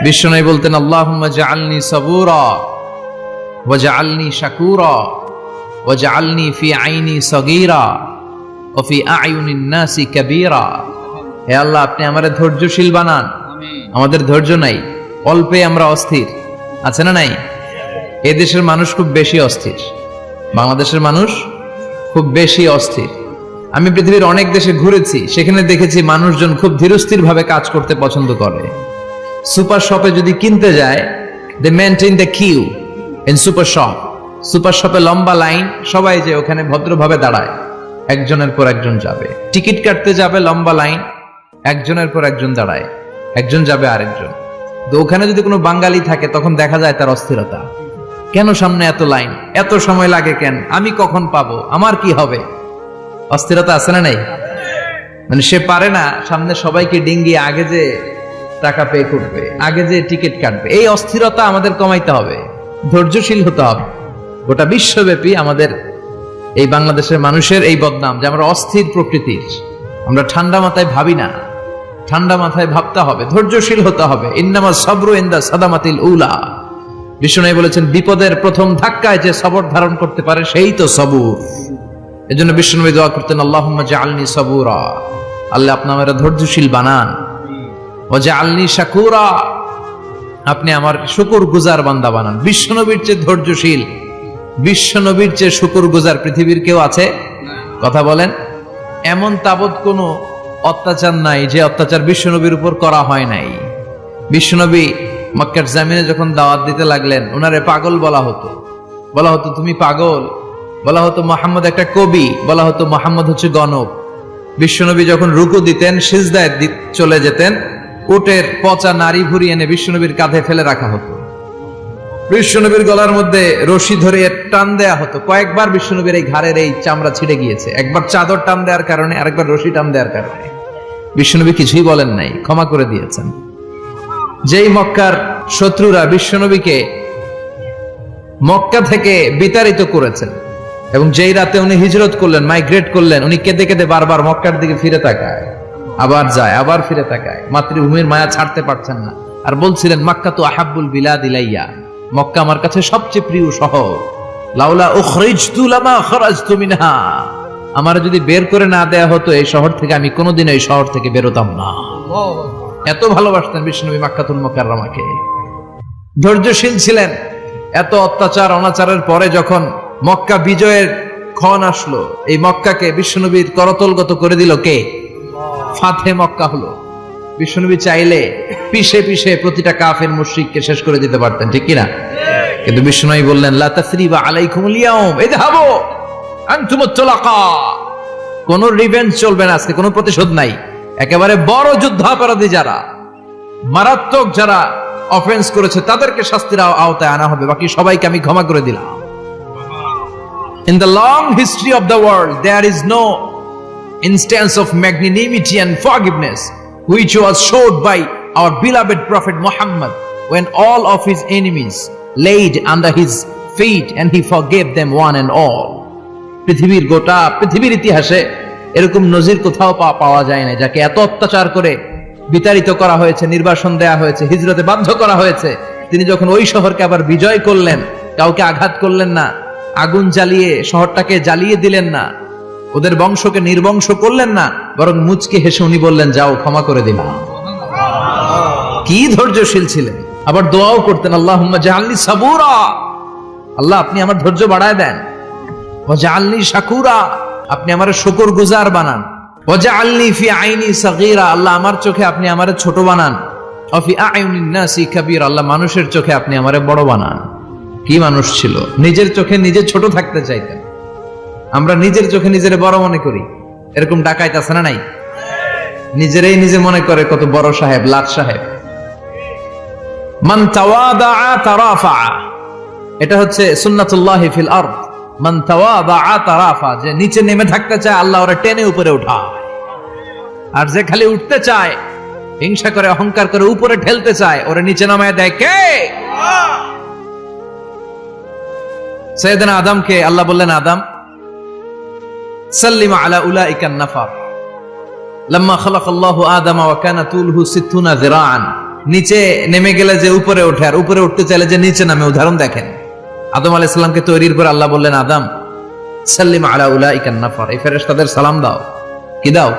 বিশ্বনবী বলতেন, আল্লাহুম্মা জাআলনি সাবুরা ওয়া জাআলনি শাকুরা ওয়া জাআলনি ফি আইনি সগীরা ওয়া ফি আয়ুনিন নাসি কাবীরা। হে আল্লাহ, আপনি আমাদের ধৈর্যশীল বানান। আমাদের ধৈর্য নাই, অল্পে আমরা অস্থির। আছে না নাই? এই দেশের মানুষ খুব বেশি অস্থির, বাংলাদেশের মানুষ খুব বেশি অস্থির। আমি পৃথিবীর অনেক দেশে ঘুরেছি, সেখানে দেখেছি মানুষজন খুব ধীরস্থির ভাবে কাজ করতে পছন্দ করে। সুপার শপে যদি কিনতে যায়, they maintain the queue in super shop. Super শপে লম্বা লাইন, সবাই যে ওখানে ভদ্রভাবে দাঁড়ায়, একজনের পর একজন যাবে। টিকিট কাটতে যাবে, লম্বা লাইন, একজনের পর একজন দাঁড়ায়, একজন যাবে আরেকজন। তো ওখানে যদি কোনো বাঙালি থাকে, তখন দেখা যায় তার অস্থিরতা। কেন সামনে এত লাইন, এত সময় লাগে কেন, আমি কখন পাবো, আমার কি হবে? অস্থিরতা আছে না নাই? মানে সে পারে না সামনে সবাইকে ডিঙ্গিয়ে আগে যে টাকা পে করবে, আগে যে টিকিট কাটবে। এই অস্থিরতা আমাদের কমাইতে হবে, ধৈর্যশীল হতে হবে। গোটা বিশ্বব্যাপী আমাদের এই বাংলাদেশের মানুষের এই বদনাম যে আমরা অস্থির প্রকৃতির, আমরা ঠান্ডা মাথায় ভাবি না। ঠান্ডা মাথায় ভাবতে হবে, ধৈর্যশীল হতে হবে। ইন্নামা সাবরু ইনদা সাদামাতিল উলা। বিষ্ণু বলেছেন, বিপদের প্রথম ধাক্কায় যে সবর ধারণ করতে পারে সেই তো সবুর। এজন্য বিষ্ণু দোয়া করতেন, আল্লাহুম্মা জাআলনি সাবুরা, আল্লাহ আপনি আমাকে ধৈর্যশীল বানান। ওয়া জাআলনি শাকুরা, আপনি আমার শুকরগুজার বান্দা বানান। বিশ্বনবীর চেয়ে ধৈর্যশীল, বিশ্বনবীর চেয়ে শুকরগুজার পৃথিবীর কেউ আছে? কথা বলেন। এমন তাবৎ কোনো অত্যাচার নাই যে অত্যাচার বিশ্বনবীর উপর করা হয় নাই। বিশ্বনবী মক্কার জামিনে যখন দাওয়াত দিতে লাগলেন, ওনারে পাগল বলা হতো। বলা হতো তুমি পাগল, বলা হতো মুহাম্মদ একটা কবি, বলা হতো মুহাম্মদ হচ্ছে গণক। বিশ্বনবী যখন রুকু দিতেন, সিজদায় চলে যেতেন, উটের পচা নারী ভুরি এনে বিশ্বনবীর কাঁধে ফেলে রাখা হতো। বিশ্বনবীর গলার মধ্যে রশি ধরে টান দেয়া হতো। কয়েকবার বিশ্বনবীর এই ঘাড়ের এই চামড়া ছিঁড়ে গিয়েছে, একবার চাদর টান দেওয়ার কারণে, আরেকবার রশি টান দেওয়ার কারণে। বিশ্বনবী কিছুই বলেন নাই, ক্ষমা করে দিয়েছেন। যেই মক্কার শত্রুরা বিশ্বনবীকে মক্কা থেকে বিতাড়িত করেছেন, এবং যেই রাতে উনি হিজরত করলেন, মাইগ্রেট করলেন, উনি কেঁদে কেঁদে বারবার মক্কার দিকে ফিরে তাকায়, আবার যায়, আবার ফিরে তাকায়। মাতৃভূমির মায়া ছাড়তে পারছেন না, আর বলছিলেন, মাক্কা তো আহাব্বুল বিলাদ ইলাইয়া, মক্কা আমার কাছে সবচেয়ে প্রিয় শহর। লাউলা উখরিজতু লামা খরাজতু মিনহা, আমার যদি বের করে না দেয়া হতো এই শহর থেকে, আমি কোনোদিন এই শহর থেকে বেরোতাম না। এত ভালোবাসতেন বিশ্বনবী মাক্কাতুল মুকাররমাকে। ধৈর্যশীল ছিলেন। এত অত্যাচার অনাচারের পরে যখন মক্কা বিজয়ের ক্ষণ আসলো, এই মক্কাকে বিশ্বনবীর করতলগত করে দিল কে? ফাতে মক্কা হলো। বিশ্বনবী চাইলে পিছে পিছে প্রতিটা কাফের মুশরিককে শেষ করে দিতে পারতেন, ঠিক কিনা? কিন্তু বিশ্বনবী বললেন, লা তাসরিবা আলাইকুমুল ইয়াউম ইযহাবু আনতুমুত তুলাকা। কোন রিভেঞ্জ চলবে না আজকে, কোনো প্রতিশোধ নাই। একেবারে বড় যুদ্ধাপরাধী যারা, মারাত্মক যারা অফেন্স করেছে, তাদেরকে শাস্তির আওতায় আনা হবে, বাকি সবাইকে আমি ক্ষমা করে দিলাম। In the long history of the world, there is no instance of magnanimity and forgiveness which was showed by our beloved Prophet Muhammad when all of his enemies laid under his feet and he forgave them one and all. পৃথিবীর গোটা পৃথিবীর ইতিহাসে এরকম নজির কোথাও পাওয়া যায় না, যাকে এত অত্যাচার করে বিতাড়িত করা হয়েছে, নির্বাসন দেয়া হয়েছে, হিজরতে বাধ্য করা হয়েছে। তিনি যখন ওই শহরকে আবার বিজয় করলেন, কাউকে আঘাত করলেন না, আগুন জ্বালিয়ে শহরটাকে জ্বালিয়ে দিলেন না, ওদের বংশকে নির্বংশ করলেন না, বরং মুচকে হেসে উনি বললেন, যাও ক্ষমা করে দিলাম। কি ধৈর্যশীল ছিলেন। আবার দোয়াও করতেন, আল্লাহুম্মা জাআলনি সাবুরা, আল্লাহ আপনি আমার ধৈর্য বাড়ায় দেন। ওয়া জাআলনি শাকুরা, আপনি আমার শুকরগুজার বানান। ওয়া জাআলনি ফি আইনি সগীরা, আল্লাহ আমার চোখে আপনি আমারে ছোট বানান। ওয়া ফি আয়ুনিন নাসি কাবীরা, আল্লাহ মানুষের চোখে আপনি আমারে বড় বানান। কি মানুষ ছিল, নিজের চোখে নিজে ছোট থাকতে চাইতেন। আমরা নিজের চোখে নিজের বড় মনে করি, এরকম ডাকাইত আছে না নাই? নিজেরাই নিজে মনে করে কত বড় সাহেব, লাট সাহেব। মান তাওয়াদা তারাফা, এটা হচ্ছে সুন্নাতুল্লাহি ফিল আরদ। মান তাওয়াদা তারাফা, যে নিচে নেমে থাকতে চায়, আল্লাহ ওরে টেনে উপরে উঠায়। আর যে খালি উঠতে চায়, হিংসা করে, অহংকার করে, উপরে ঠেলতে চায়, ওরে নিচে নামায় দেয় কে? সাইয়েদনা আদমকে আল্লাহ বললেন, আদম সাল্লিম আলা উলাইকান নাফার লাম্মা খালাকাল্লাহু আদামা ওয়া কানা তুলহু 60 যিরাআন নিচে নেমে গেলে যে উপরে ওঠে, আর উপরে উঠতে চাইলে যে নিচে নামে। উদাহরণ দেখেন, আদম আলাইহিস সালামকে তৈরির পর আল্লাহ বললেন, আদম সাল্লিম আলা উলাইকান নাফার, এই ফেরেশতাদের সালাম দাও। কি দাও?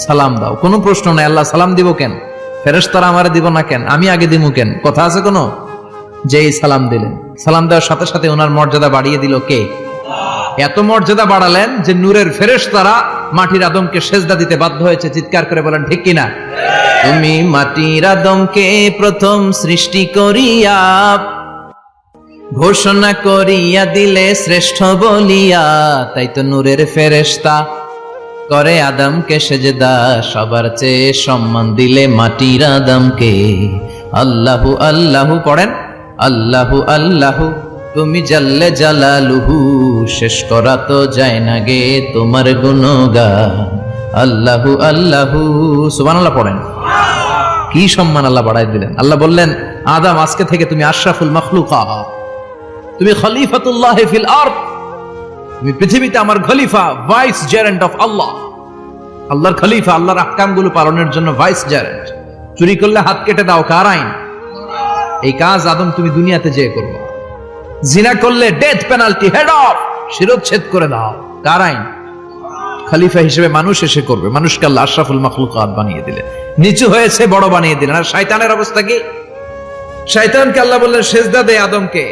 সালাম দাও। কোনো প্রশ্ন নাই, আল্লাহ সালাম দিব কেন? ফেরেশতারা আমারে দিব না কেন? আমি আগে দিব কেন? কথা আছে কোনো? যেই সালাম দিলেন, সালাম দেওয়ার সাথে সাথে ওনার মর্যাদা বাড়িয়ে দিল কে? এত মর্যাদা বাড়ালেন যে নূরের ফেরেশতারা মাটির আদমকে সেজদা দিতে বাধ্য হয়েছে। চিৎকার করে বলেন ঠিক কিনা? তুমি মাটির আদমকে প্রথম সৃষ্টি করিয়া ঘোষণা করিয়া দিলে শ্রেষ্ঠ বলিয়া, তাই তো নূরের ফেরেশতা করে আদমকে সেজদা। সবার চেয়ে সম্মান দিলে মাটির আদমকে। আল্লাহু আল্লাহু পড়েন, আল্লাহু আল্লাহু তুমি জাল্লে জালালুহু, শেষ করা তো যায় না গে তোমার গুণগান। আল্লাহু আল্লাহু সুবহানাল্লাহ পড়েন। কি সম্মান আল্লাহ বাড়াই দিলেন। আল্লাহ বললেন, আদম আজকে থেকে তুমি আশরাফুল মাখলুকাত, তুমি খলিফাতুল্লাহ ফিল আরদ, তুমি পৃথিবীতে আমার খলিফা, ভাইস জেরেন্ট অফ আল্লাহ। আল্লাহর খলিফা, আল্লাহর আহকামগুলো পালনের জন্য ভাইস জেরেন্ট। চুরি করলে হাত কেটে দাও, কার আইন? এই কাজ আদম তুমি দুনিয়াতে যেয়ে করবে। জিনা করলে ডেথ পেনাল্টি, হেড অফ, শিরচ্ছেদ করে দাও, কার আইন? খলিফা হিসেবে মানুষ এসে করবে। মানুষকে আল্লাহ আশরাফুল মাখলুকাত বানিয়ে দিলেন, নিচু হয়েছে বড় বানিয়ে দিলেন। আর শয়তানের অবস্থা কি? শয়তানকে আল্লাহ বললেন সেজদা দে আদমকে।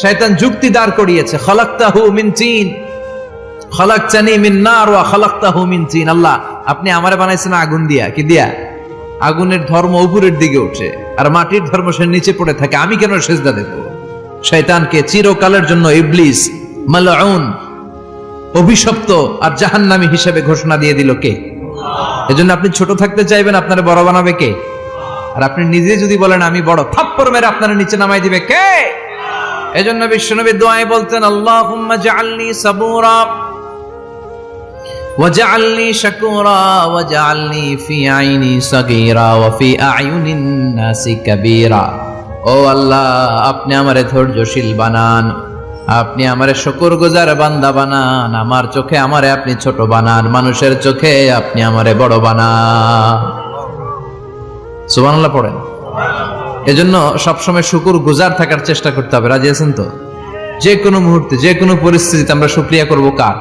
শয়তান যুক্তি দাঁড় করিয়েছে, খলাকতাহু মিন তিন খলাকতানি মিন নার ওয়া খলাকতাহু মিন তিন। আল্লাহ আপনি আমারে বানাইছেন আগুন দিয়া। কি দিয়া? আগুনের ধর্ম উপরের দিকে ওঠে আর মাটির ধর্ম সে নিচে পড়ে থাকে, আমি কেন সেজদা দেব? শয়তানকে চিরকালের জন্য ইবলিস মালউন, অভিশপ্ত আর জাহান্নামী হিসেবে ঘোষণা দিয়ে দিল কে? এজন্য আপনি ছোট থাকতে চাইবেন, আপনারে বড় বানাবে কে? আর আপনি নিজে যদি বলেন আমি বড়, থাপ্পড় মেরে আপনারে নিচে নামাই দিবে কে? এজন্য বিশ্বনবী দোয়ায় বলতেন, আল্লাহুম্মা জাআলনি সাবুরা ওয়াজআলনি শাকুরা ওয়াজআলনি ফি আইনি সাগীরা ওয়া ফি আ'য়ুনিন নাসি কাবীরা। ও আল্লাহ, আপনি আমারে ধৈর্যশীল বানান, আপনি আমারে শুকরগুজার বান্দা বানান, আমার চোখে আমারে আপনি ছোট বানান, মানুষের চোখে আপনি আমারে বড় বানান। সুবহানাল্লাহ পড়েন। এজন্য সবসময় শুকর গুজার থাকার চেষ্টা করতে হবে। রাজি আছেন তো? যে কোনো মুহূর্তে, যে কোনো পরিস্থিতিতে আমরা শুকরিয়া করব কার?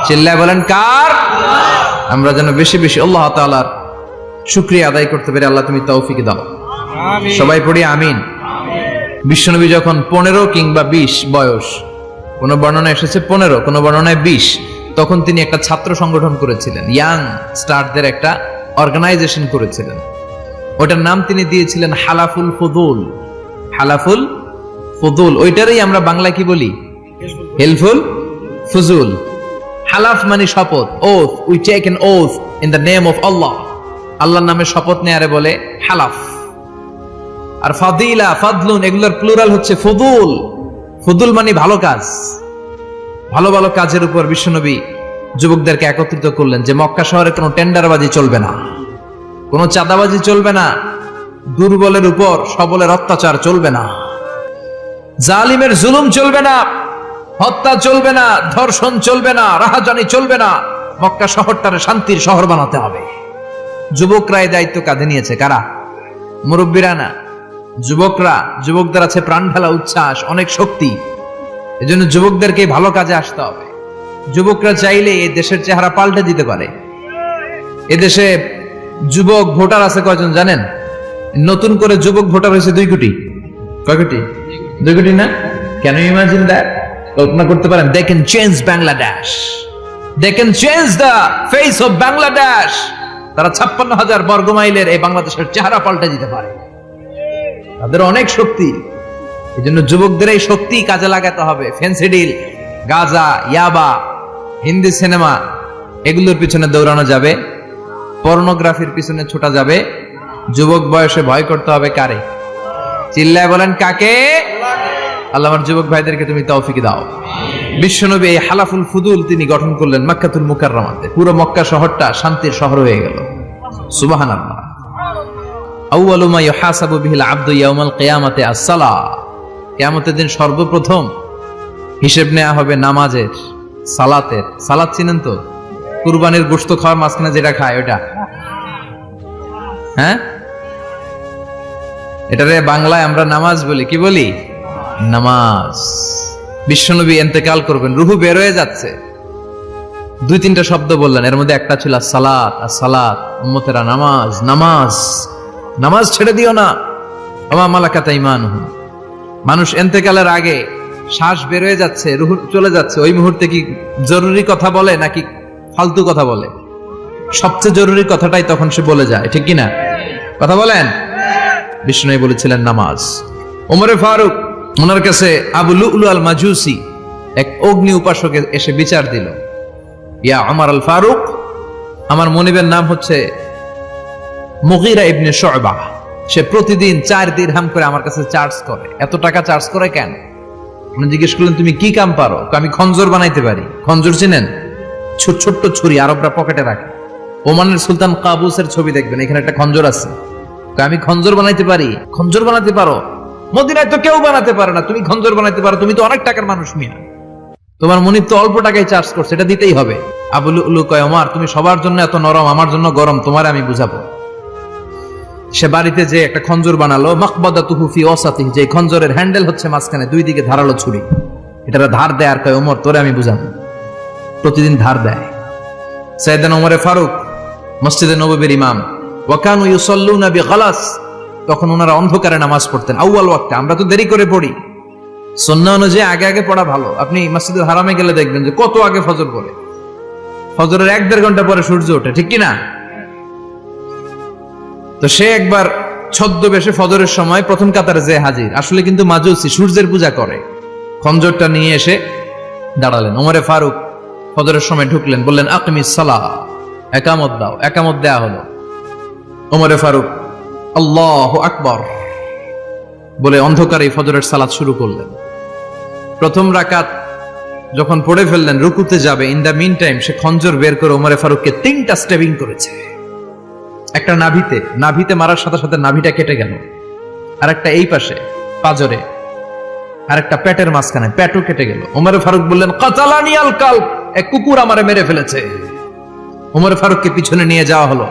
চিল্লায় বলেন কার? আমরা যেন বেশি বেশি আল্লাহ তাআলার শুকরিয়া আদায় করতে পারি। আল্লাহ তুমি তৌফিক দাও। সবাই পড়ি আমিন। বিশ্বনবী যখন 15 কিংবা 20 বয়স, কোন বর্ণনায় এসেছে 15, কোন বর্ণনায় 20, তখন তিনি একটা ছাত্র সংগঠন করেছিলেন, ইয়াং স্টারদের একটা অর্গানাইজেশন করেছিলেন। ওটার নাম তিনি দিয়েছিলেন হালাফুল ফুদুল। হালাফুল ফুদুল, ওইটারই আমরা বাংলায় কি বলি? হেলফুল ফুজুল। হালাফ মানে শপথ, oath, we take an oath in the name of Allah. আল্লাহর নামে শপথ নেয়ারে বলে হালাফ। আর ফাদিলা, ফাদলুন, এগুলোর প্লুরাল হচ্ছে ফুদুল। ফুদুল মানে ভালো কাজ। ভালো ভালো কাজের উপর বিশ্বনবী যুবকদেরকে একত্রিত করলেন যে মক্কা শহরে কোনো টেন্ডারবাজি চলবে না, কোনো চাঁদাবাজি চলবে না, দুর্বলের উপর সবলের অত্যাচার চলবে না, জালিমের জুলুম চলবে না, হত্যা চলবে না, ধর্ষণ চলবে না, রাহাজানি চলবে না। মক্কা শহরটারে শান্তির শহর বানাতে হবে। যুবকরা এই দায়িত্ব কাঁধে নিয়েছে। কারা? মুরব্বীরা না, যুবকরা। যুবকদের আছে প্রাণ ঢালা উচ্ছ্বাস, অনেক শক্তি। এজন্য যুবকদেরকে ভালো কাজে আসতে হবে। যুবকরা চাইলে এই দেশের চেহারা পাল্টে দিতে পারে। এদেশে যুবক ভোটার আছে কয়জন জানেন? নতুন করে যুবক ভোটার হয়েছে 2 কোটি। কয় কোটি? 2 কোটি না? Can you imagine that? কল্পনা করতে পারেন? They can change Bangladesh, they can change the face of Bangladesh. তারা 56,000 বর্গ মাইলের এই বাংলাদেশের চেহারা পাল্টে দিতে পারে। তাদের অনেক শক্তি। এই জন্য যুবকদের এই শক্তি কাজে লাগাতে হবে। ফেন্সিডিল, গাঁজা, ইয়াবা, হিন্দি সিনেমা, এগুলোর পিছনে দৌড়ানো যাবে, পর্নোগ্রাফির পিছনে ছোটা যাবে। যুবক বয়সে ভয় করতে হবে কারে? চিল্লায় বলেন কাকে? আল্লাহ আমার যুবক ভাইদেরকে তুমি তৌফিক দাও। বিশ্বনবী এই হালাফুল ফুদুল তিনি গঠন করলেন মক্কাতুল মুকাররমাতে। পুরো মক্কা শহরটা শান্তির শহর হয়ে গেল। সুবহানাল্লাহ। আউয়ালু মা ইউহাসাবু বিহিল আবদু ইয়াউমাল কিয়ামাতি আস-সালাহ। কিয়ামতের দিন সর্বপ্রথম হিসেব নেওয়া হবে নামাজের, সালাতের। সালাত চিনেন তো? কুরবানির গোশত খাওয়ার মাঝখানে যেটা খায় ওটা। হ্যাঁ, এটারে বাংলায় আমরা নামাজ বলি, কি বলি? নামাজ। বিশ্বনবী ইন্তেকাল করবেন, রুহু বের হয়ে যাচ্ছে, 2-3টা শব্দ বললেন, এর মধ্যে একটা ছিল সালাত। আর সালাত, উম্মতেরা নামাজ, নামাজ, নামাজ ছেড়ে দিও না। ওয়া মালাকাত আইমানুহুম। মানুষ ইন্তেকালের আগে শ্বাস বের হয়ে যাচ্ছে, রুহু চলে যাচ্ছে, ওই মুহূর্তে কি জরুরি কথা বলে নাকি ফালতু কথা বলে? সবচেয়ে জরুরি কথাটাই তখন সে বলে যায়, ঠিক কিনা? কথা বলেন। বিষ্ণু বলেছিলেন নামাজ। ওমরে ফারুক, ওনার কাছে আবু লুলু আল মাজুসি, এক অগ্নি উপাসক এসে বিচার দিল, ইয়া ওমর আল ফারুক, আমার মনিবের নাম হচ্ছে মুগীরা ইবনে শুবা, সে প্রতিদিন 4 দিরহাম করে আমার কাছে চার্জ করে। এত টাকা চার্জ করে কেন? উনি জিজ্ঞেস করলেন, তুমি কি কাম পারো? আমি খঞ্জর বানাইতে পারি। খঞ্জর চিনেন? ছোট্ট ছুরি আরবরা পকেটে রাখে। ওমানের সুলতান কাবুসের ছবি দেখবেন, এখানে একটা খঞ্জর আছে। আমি খঞ্জর বানাইতে পারি। খঞ্জর বানাতে পারো? মদিনায় তো কেউ বানাতে পারে না, তুমি খঞ্জর বানাইতে পারো? তুমি তো অনেক টাকার মানুষ মিয়া, তোমার মনিব তো অল্প টাকায় চার্জ করছে, এটা দিতেই হবে। আবু লুলু কয়, ওমর তুমি সবার জন্য এত নরম, আমার জন্য গরম, তোমার আমি বুঝাবো। সে বাড়িতে যে একটা খঞ্জর বানালো, মাকবাদাতুহু ফি ওয়াসাতিহি, যে খঞ্জরের হ্যান্ডেল হচ্ছে মাঝখানে, 2 দিকে ধারালো ছুরি। এটার ধার দেয়, আর কয়, ওমর তোরে আমি বুঝাবো। প্রতিদিন ধার দেয়। সাইয়েদনা ওমরে ফারুক মসজিদে নববীর ইমাম, ওয়া কানু ইউসাল্লুনা বিগালাস, তখন ওনারা অন্ধকারে নামাজ পড়তেন আউয়াল ওয়াক্তে। আমরা তো দেরি করে পড়ি, সুন্নাহ অনুযায়ী আগে আগে পড়া ভালো। আপনি মসজিদুল হারামে গেলে দেখবেন যে কত আগে ফজর পড়ে, ফজরের 1-1.5 ঘন্টা পরে সূর্য ওঠে, ঠিক কিনা? তো সে একবার ছদ্মবেশে ফজরের সময় প্রথম কাতারে যে হাজির, আসলে কিন্তু মাজুসি, সূর্যের পূজা করে। খঞ্জরটা নিয়ে এসে দাঁড়ালেন। ওমরে ফারুক ফজরের সময় ঢুকলেন, বললেন আকিমিস সালাহ, একামত দাও। একামত দেয়া হলো। ওমরে ফারুক আল্লাহু আকবার বলে অন্ধকারে ফজরের সালাত শুরু করলেন। প্রথম রাকাত যখন পড়ে ফেললেন, রুকুতে যাবে, ইন দা মিন টাইম সে খঞ্জর বের করে ওমরে ফারুককে 3টা স্টেবিং করেছে। একটা নাভিতে মারার সাথে সাথে নাভিটা কেটে গেল, আর একটা এই পাশে পাজরে, আর একটা পেটের মাঝখানে, পেটও কেটে গেল। ওমরে ফারুক বললেন, কাতালানি আল কালব, এক কুকুর আমারে মেরে ফেলেছে। ওমরে ফারুককে পিছনে নিয়ে যাওয়া হলো।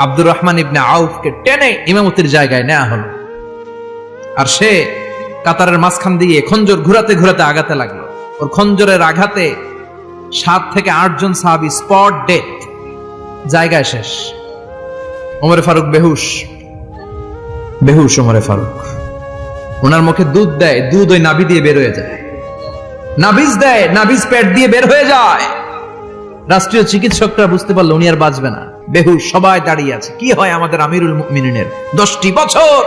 আব্দুর রহমান ইবনে আউফকে টেনে ইমামতির জায়গায় নেওয়া হলো। আর সে কাতারের মাঝখান দিয়ে খঞ্জর ঘুরাতে ঘুরাতে আগাতে লাগলো। ওর খঞ্জরের আঘাতে 7 থেকে 8 জন সাহাবী স্পট ডেথ, জায়গায় শেষ। ওমরে ফারুক বেহুশ। ওমরে ফারুক, ওনার মুখে দুধ দেয়, দুধ ওই নাভি দিয়ে বের হয়ে যায়। নাভিজ দেয়, নাভিজ পেট দিয়ে বের হয়ে যায়। রাষ্ট্রীয় চিকিৎসকরা বুঝতে পারলো উনি আর বাঁচবে না, বেহুশ। সবাই দাঁড়িয়ে আছে। কি হয় আমাদের আমিরুল মুমিনিনের? 10টি বছর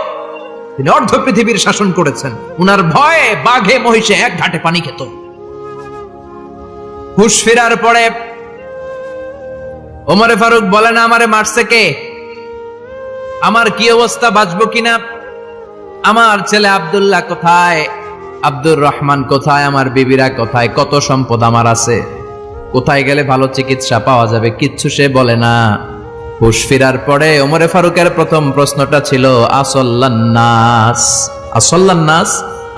তিনি অর্ধ পৃথিবীর শাসন করেছেন, উনার ভয়ে বাঘে মহিষে এক ঘাটে পানি খেত। হুশ ফেরার পরে ওমরে ফারুক বলেন, আমারে মারছে কে? আমার কি অবস্থা, বাঁচবো কিনা? আমার ছেলে আব্দুল্লাহ কোথায়? আব্দুর রহমান কোথায়? আমার বিবিরা কোথায়? কত সম্পদ আমার আছে, কোথায় গেলে ভালো চিকিৎসা পাওয়া যাবে? কিচ্ছু সে বলে না। হুশ ফিরার পরে ওমরে ফারুকের প্রথম প্রশ্নটা ছিল, আসল্লান্নাস, আসল্লান্নাস,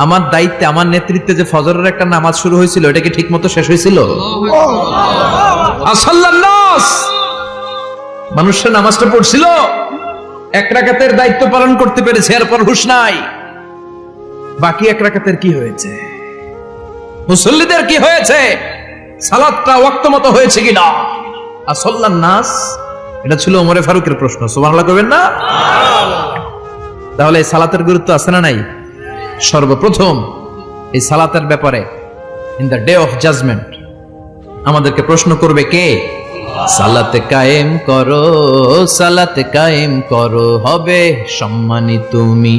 আমার দায়িত্বে, আমার নেতৃত্বে যে ফজরের একটা নামাজ শুরু হয়েছিল, এটা কি ঠিক মতো শেষ হয়েছিল? আসল্লান্নাস, মানুষের নামাজটা পড়ছিল, 1 রাকাতের দায়িত্ব পালন করতে পেরেছে, এরপর হুশ নাই। বাকি 1 রাকাতের কি হয়েছে? মুসল্লিদের কি হয়েছে? সালাতটা ওয়াক্ত মতো হয়েছে কিনা? আসল্লান নাস, এটা ছিল ওমরে ফারুকের প্রশ্ন। সুবহানাল্লাহ কইবেন না? তাহলে এই সালাতের গুরুত্ব আছে না নাই? সর্বপ্রথম এই সালাতের ব্যাপারে in the day of judgement আমাদেরকে প্রশ্ন করবে কে? সালাতে কায়েম করো, সালাতে কায়েম করো, হবে সম্মানী তুমি,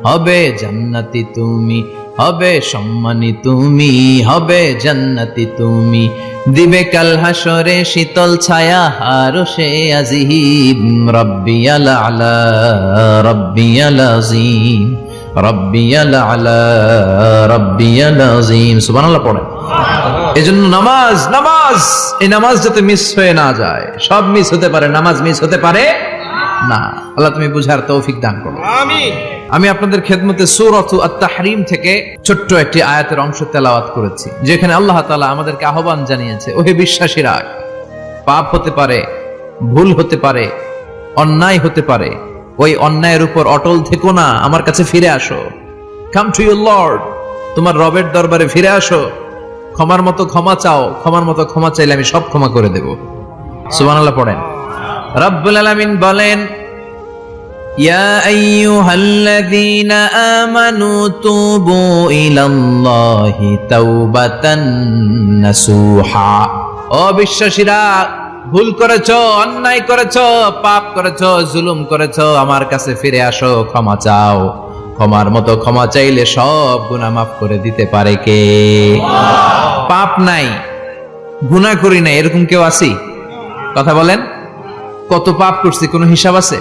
হবে জান্নাতি তুমি, হবে সম্মানী তুমি, হবে জান্নাতি তুমি, দিবে কাল হাসরে শীতল ছায়া আরশে আজিম, রব্বিয়াল আলা, রব্বিয়াল আযীম, রব্বিয়াল আলা, রব্বিয়াল আযীম। সুবহানাল্লাহ পড়েন। এজন্য নামাজ, নামাজ, এই নামাজ যাতে মিস হয়ে না যায়। সব মিস হতে পারে, নামাজ মিস হতে পারে না। আল্লাহ তুমি বুঝার তৌফিক দান করো, আমিন। আমি আপনাদের খেদমতে সূরাত আত-তাহরীম থেকে ছোট্ট একটি আয়াতের অংশ তেলাওয়াত করেছি, যেখানে আল্লাহ তাআলা আমাদেরকে আহ্বান জানিয়েছে, ওহে বিশ্বাসীরা, পাপ হতে পারে, ভুল হতে পারে, অন্যায় হতে পারে, ওই অন্যায়ের উপর অটল থেকো না, আমার কাছে ফিরে আসো। কাম টু ইউর লর্ড, তোমার রবের দরবারে ফিরে আসো, ক্ষমার মতো ক্ষমা চাও, ক্ষমার মতো ক্ষমা চাইলে আমি সব ক্ষমা করে দেব। সুবহানাল্লাহ পড়েন। রব্বুল আলামিন বলেন, ইয়া আইয়ুহাল্লাযীনা আমানু তুবু ইলাল্লাহি তাওবাতান নাসুহা। ও বিশ্বাসীরা, ভুল করেছো, অন্যায় করেছো, পাপ করেছো, জুলুম করেছো, আমার কাছে ফিরে আসো, ক্ষমা চাও। ক্ষমার মতো ক্ষমা চাইলে সব গুনাহ মাফ করে দিতে পারে কে? পাপ নাই, গুনাহ করি না, এরকম কেউ আছি? কথা বলেন। কত পাপ করছি, কোনো হিসাব আছে?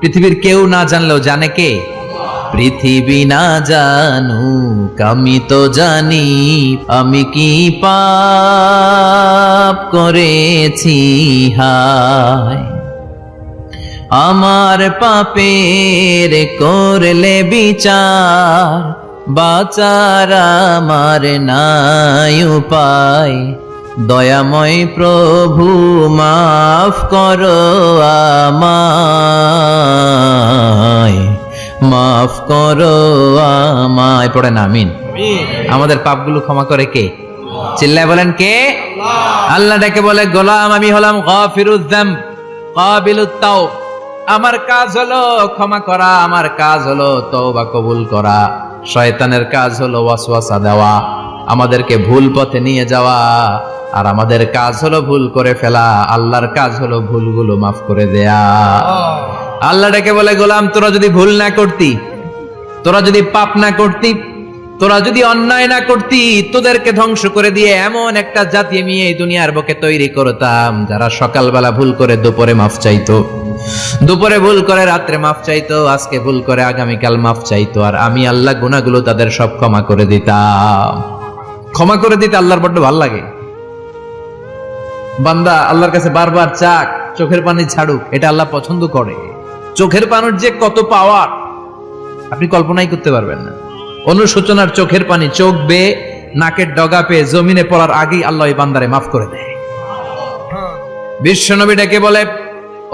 পৃথিবীর কেউ না জানলেও জানে কে? পৃথিবী না জানুক আমি তো জানি, আমি কি পাপ করেছি হায়। আমার পাপের করলে বিচার, বাঁচার আমার নাই উপায়। দয়াময় প্রভু মাফ করো আমায়, মাফ করো আমায়। পড়েন আমিন। আমাদের পাপগুলো ক্ষমা করে কে? চিল্লায় বলেন কে? আল্লাহ ডেকে বলে, গোলাম আমি হলাম গাফিরুয যামব কাবিলুত তাওব। আমার কাজ হলো ক্ষমা করা, আমার কাজ হলো তওবা কবুল করা। শয়তানের কাজ হলো ওয়াসওয়াসা দেওয়া, আমাদেরকে ভুল পথে নিয়ে যাওয়া। আর আমাদের কাজ হলো ভুল করে ফেলা, আল্লাহর কাজ হলো ভুলগুলো মাফ করে দেয়া। আল্লাহ ডেকে বলে, গোলাম তোরা যদি ভুল না করতি, তোরা যদি পাপ না করতি, তোরা যদি অন্যায় না করতি, তোদেরকে ধ্বংস করে দিয়ে এমন একটা জাতি আমি এই দুনিয়ার বুকে তৈরি করতাম যারা সকালবেলা ভুল করে দুপুরে মাফ চাইতো, দুপুরে ভুল করে রাত্রে মাফ চাইতো, আজকে ভুল করে আগামীকাল মাফ চাইতো। আর আমি আল্লাহ গুনাহগুলো তাদের সব ক্ষমা করে দিতাম। ক্ষমা করে দিতে আল্লাহর বড্ড ভালো লাগে। বান্দা আল্লাহর কাছে বারবার চাক, চোখের পানি ছাড়ুক, এটা আল্লাহ পছন্দ করে। চোখের পানির যে কত পাওয়ার আপনি কল্পনাই করতে পারবেন না। অনুশোচনার চোখের পানি চোখ বেয়ে নাকের ডগা পেয়ে জমিনে পড়ার আগেই আল্লাহ এই বান্দারে মাফ করে দেয়। বিশ্বনবী ডেকে বলে,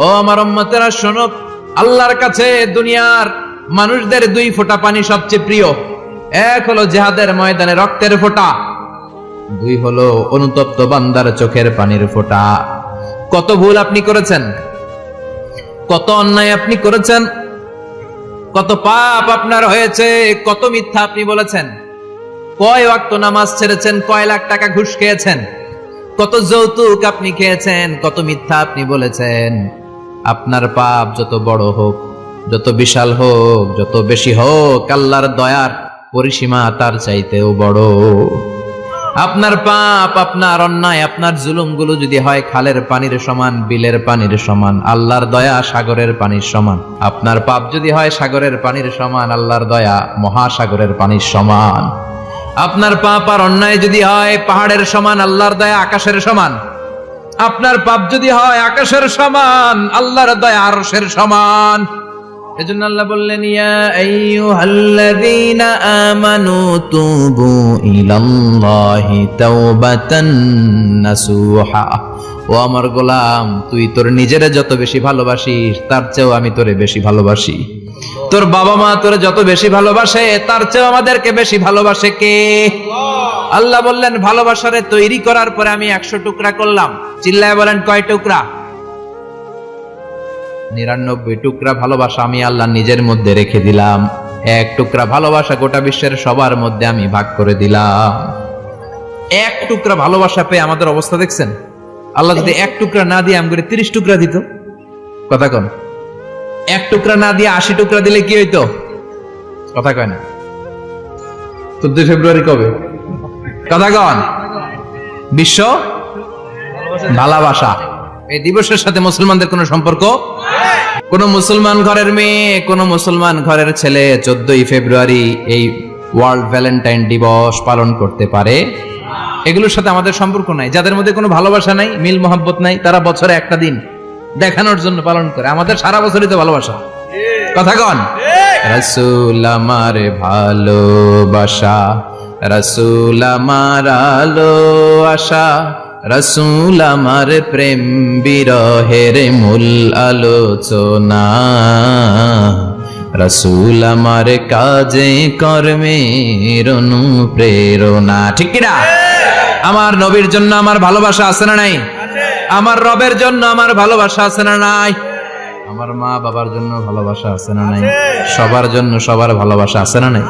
ও আমার উম্মতেরা শোনো, আল্লাহর কাছে দুনিয়ার মানুষদের দুই ফোঁটা পানি সবচেয়ে প্রিয়। এক হলো জিহাদের ময়দানে রক্তের ফোঁটা, দুই হলো অনুতপ্ত বান্দার চোখের পানির ফোঁটা। কত ভুল আপনি করেছেন, কত অন্যায় আপনি করেছেন, কত পাপ আপনার হয়েছে, কত মিথ্যা আপনি বলেছেন, কয় ওয়াক্ত নামাজ ছেড়েছেন, কয় লাখ টাকা ঘুষ খেয়েছেন, কত যৌতুক আপনি খেয়েছেন, কত মিথ্যা আপনি বলেছেন। আপনার পাপ যত বড় হোক, যত বিশাল হোক, যত বেশি হোক, আল্লাহর দয়ার পরিসীমা তার চাইতেও বড়। আপনার পাপ, আপনার অন্যায়, আপনার জুলুমগুলো যদি হয় খালের পানির সমান, বিলের পানির সমান, আল্লাহর দয়া সাগরের পানির সমান। আপনার পাপ যদি হয় সাগরের পানির সমান, আল্লাহর দয়া মহাসাগরের পানির সমান। আপনার পাপ আর অন্যায় যদি হয় পাহাড়ের সমান, আল্লাহর দয়া আকাশের সমান। আপনার পাপ যদি হয় আকাশের সমান, আল্লাহর দয়া আরশের সমান। এজন্য আল্লাহ বললেন, ইয়া আইয়ুহাল্লাযীনা আমানু তুবু ইলাল্লাহি তাওবাতান নাসুহা। ও আমার গোলাম, তুই তোর নিজের যত বেশি ভালোবাসিস তার চেয়েও আমি তোরে বেশি ভালোবাসি। তোর বাবা মা তোরে যত বেশি ভালোবাসে তার চেয়েও আমাদেরকে বেশি ভালোবাসে কে? আল্লাহ বললেন, ভালোবাসারে তৈরি করার পরে আমি 100 টুকরা করলাম। চিল্লায় বলেন কয় টুকরা? 99 টুকরা ভালোবাসা আমি আল্লাহ নিজের মধ্যে রেখে দিলাম। 1 টুকরা ভালোবাসা গোটা বিশ্বের সবার মধ্যে আমি ভাগ করে দিলাম। 1 টুকরা ভালোবাসা পেয়ে আমাদের অবস্থা দেখছেন? আল্লাহ যদি 1 টুকরা না দিয়ে আমাদের 30 টুকরা দিত, কথা কন, 1 টুকরা না দিয়ে 80 টুকরা দিলে কি হইতো? কথা কয় না। 14 ফেব্রুয়ারি কবে? কথা কন। বিশ্ব ভালোবাসা এই দিবসের সাথে মুসলমানদের কোনো সম্পর্ক? কোন মুসলমান ঘরের মেয়ে, কোন মুসলমান ঘরের ছেলে 14 ফেব্রুয়ারি এই ওয়ার্ল্ড ভ্যালেন্টাইন দিবস পালন করতে পারে? এগুলোর সাথে আমাদের সম্পর্ক নাই। যাদের মধ্যে কোনো ভালোবাসা নাই, মিল মোহাব্বত নাই, তারা বছরে একটা দিন দেখানোর জন্য পালন করে। আমাদের সারা বছরই তো ভালোবাসা। কথা কন। রাসূল আমার ভালোবাসা, রাসূল আমার আলো আশা, রাসূল আমার প্রেম বিরহের মূল আলোচনা, রাসূল আমার কাজে কর্মের অনুপ্রেরণা। ঠিক কিনা? আমার নবীর জন্য আমার ভালোবাসা আছে না নাই? আমার রবের জন্য আমার ভালোবাসা আছে না নাই? আমার মা বাবার জন্য ভালোবাসা আছে না নাই? সবার জন্য সবার ভালোবাসা আছে না নাই?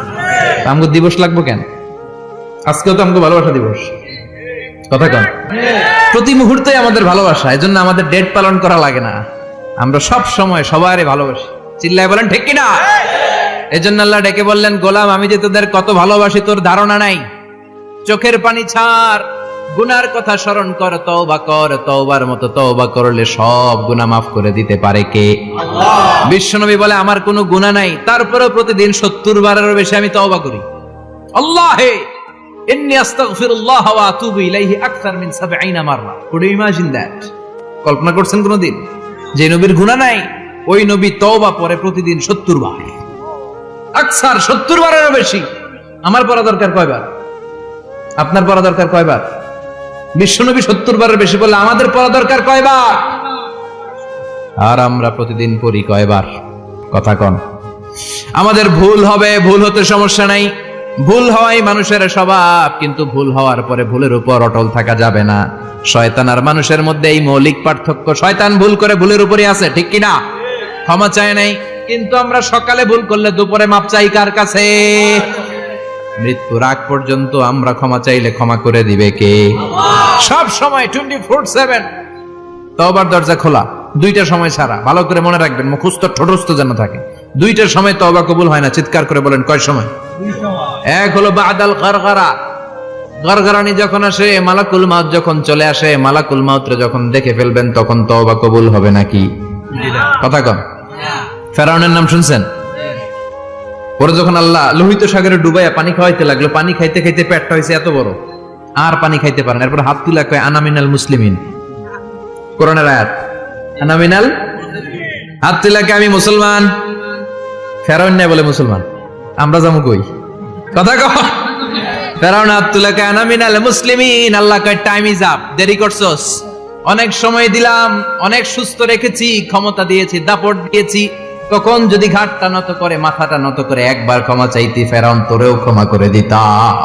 আমগো দিবস লাগবো কেন? আজকেও তো আমগো ভালোবাসা দিবস, কথা কন। প্রতি মুহূর্তে আমাদের ভালোবাসা, এজন্য আমাদের ডেট পালন করা লাগে না। আমরা সব সময় সবারই ভালোবাসি, চিল্লায় বলেন ঠিক কিনা? এজন্য আল্লাহ ডেকে বললেন, গোলাম আমি যে তোদের কত ভালোবাসি তোর ধারণা নাই। চোখের পানি ছাড়, গুনার কথা স্মরণ কর, তওবা কর, তওবার মতো তওবা করলে সব গুনাহ মাফ করে দিতে পারে কে? আল্লাহ। বিশ্বনবী বলে আমার কোনো গুনাহ নাই, তারপরেও প্রতিদিন 70 বারেরও বেশি আমি তওবা করি। আল্লাহে ইন্নী আস্তাগফিরুল্লাহ ওয়া আতুবু ইলাইহি আকসার মিন 70 মাররা। Could you imagine that? কল্পনা করছেন কোনদিন যে নবীর গুনাহ নাই ওই নবী তওবা পড়ে প্রতিদিন 70 বার, আকসার 70 বারেরও বেশি। আমার পড়া দরকার কয়বার? আপনার পড়া দরকার কয়বার? বিশ্বনবী 70 বারের বেশি বললে আমাদের পড়া দরকার কয়বার? আর আমরা প্রতিদিন পড়ি কয়বার? কথা কন। আমাদের ভুল হবে, ভুল হতে সমস্যা নাই, ভুল হওয়াই মানুষের স্বভাব, কিন্তু ভুল হওয়ার পরে ভুলের উপর অটল থাকা যাবে না। শয়তান আর মানুষের মধ্যে এই মৌলিক পার্থক্য। শয়তান ভুল করে ভুলের উপরই আছে, ঠিক কিনা? ক্ষমা চায় নাই, কিন্তু আমরা সকালে ভুল করলে দুপুরে মাপ চাই কার কাছে? মৃত্যুর আগ পর্যন্ত আমরা ক্ষমা চাইলে ক্ষমা করে দিবে কে? সব সময় 24/7 তওবার দরজা খোলা, দুইটা সময় ছাড়া। ভালো করে মনে রাখবেন, মুখস্থ ঠোঁটস্থ যেন থাকে। দুইটার সময় তওবা কবুল হয় না, চিৎকার করে বলেন কয় সময়? এক হলো বাদাল গারগারা, গারগারানি যখন আসে, মালাকুল মাউত যখন চলে আসে, মালাকুল মাউতরে যখন দেখে ফেলবেন তখন তওবা কবুল হবে নাকি? কথা কন। ফেরাউনের নাম শুনছেন? পরে যখন আল্লাহ লোহিত সাগরে ডুবাইয়া পানি খাওয়াইতে লাগলো, পানি খাইতে খাইতে পেটটা হয়েছে এত বড়, আর পানি খাইতে পারেন। এরপর হাত তুলা কয় আনা মিনাল মুসলিমিন, কোরআনের আয়াত, আনা মিনাল, হাত তুলা কয় আমি মুসলমান। ফেরাউন না বলে মুসলমান, আমরা যাবো কই? কথা কও। ফেরাউন হাত তুলা কয় আনা মিনাল মুসলিমিন। আল্লাহ কয় টাইম ইজ আপ, দেরি করছস, অনেক সময় দিলাম, অনেক সুস্থ রেখেছি, ক্ষমতা দিয়েছি, দাপট দিয়েছি, তখন যদি ঘাটটা নত করে, মাথাটা নত করে একবার ক্ষমা চাইতি, ফেরাউন তোরেও ক্ষমা করে দিতাম।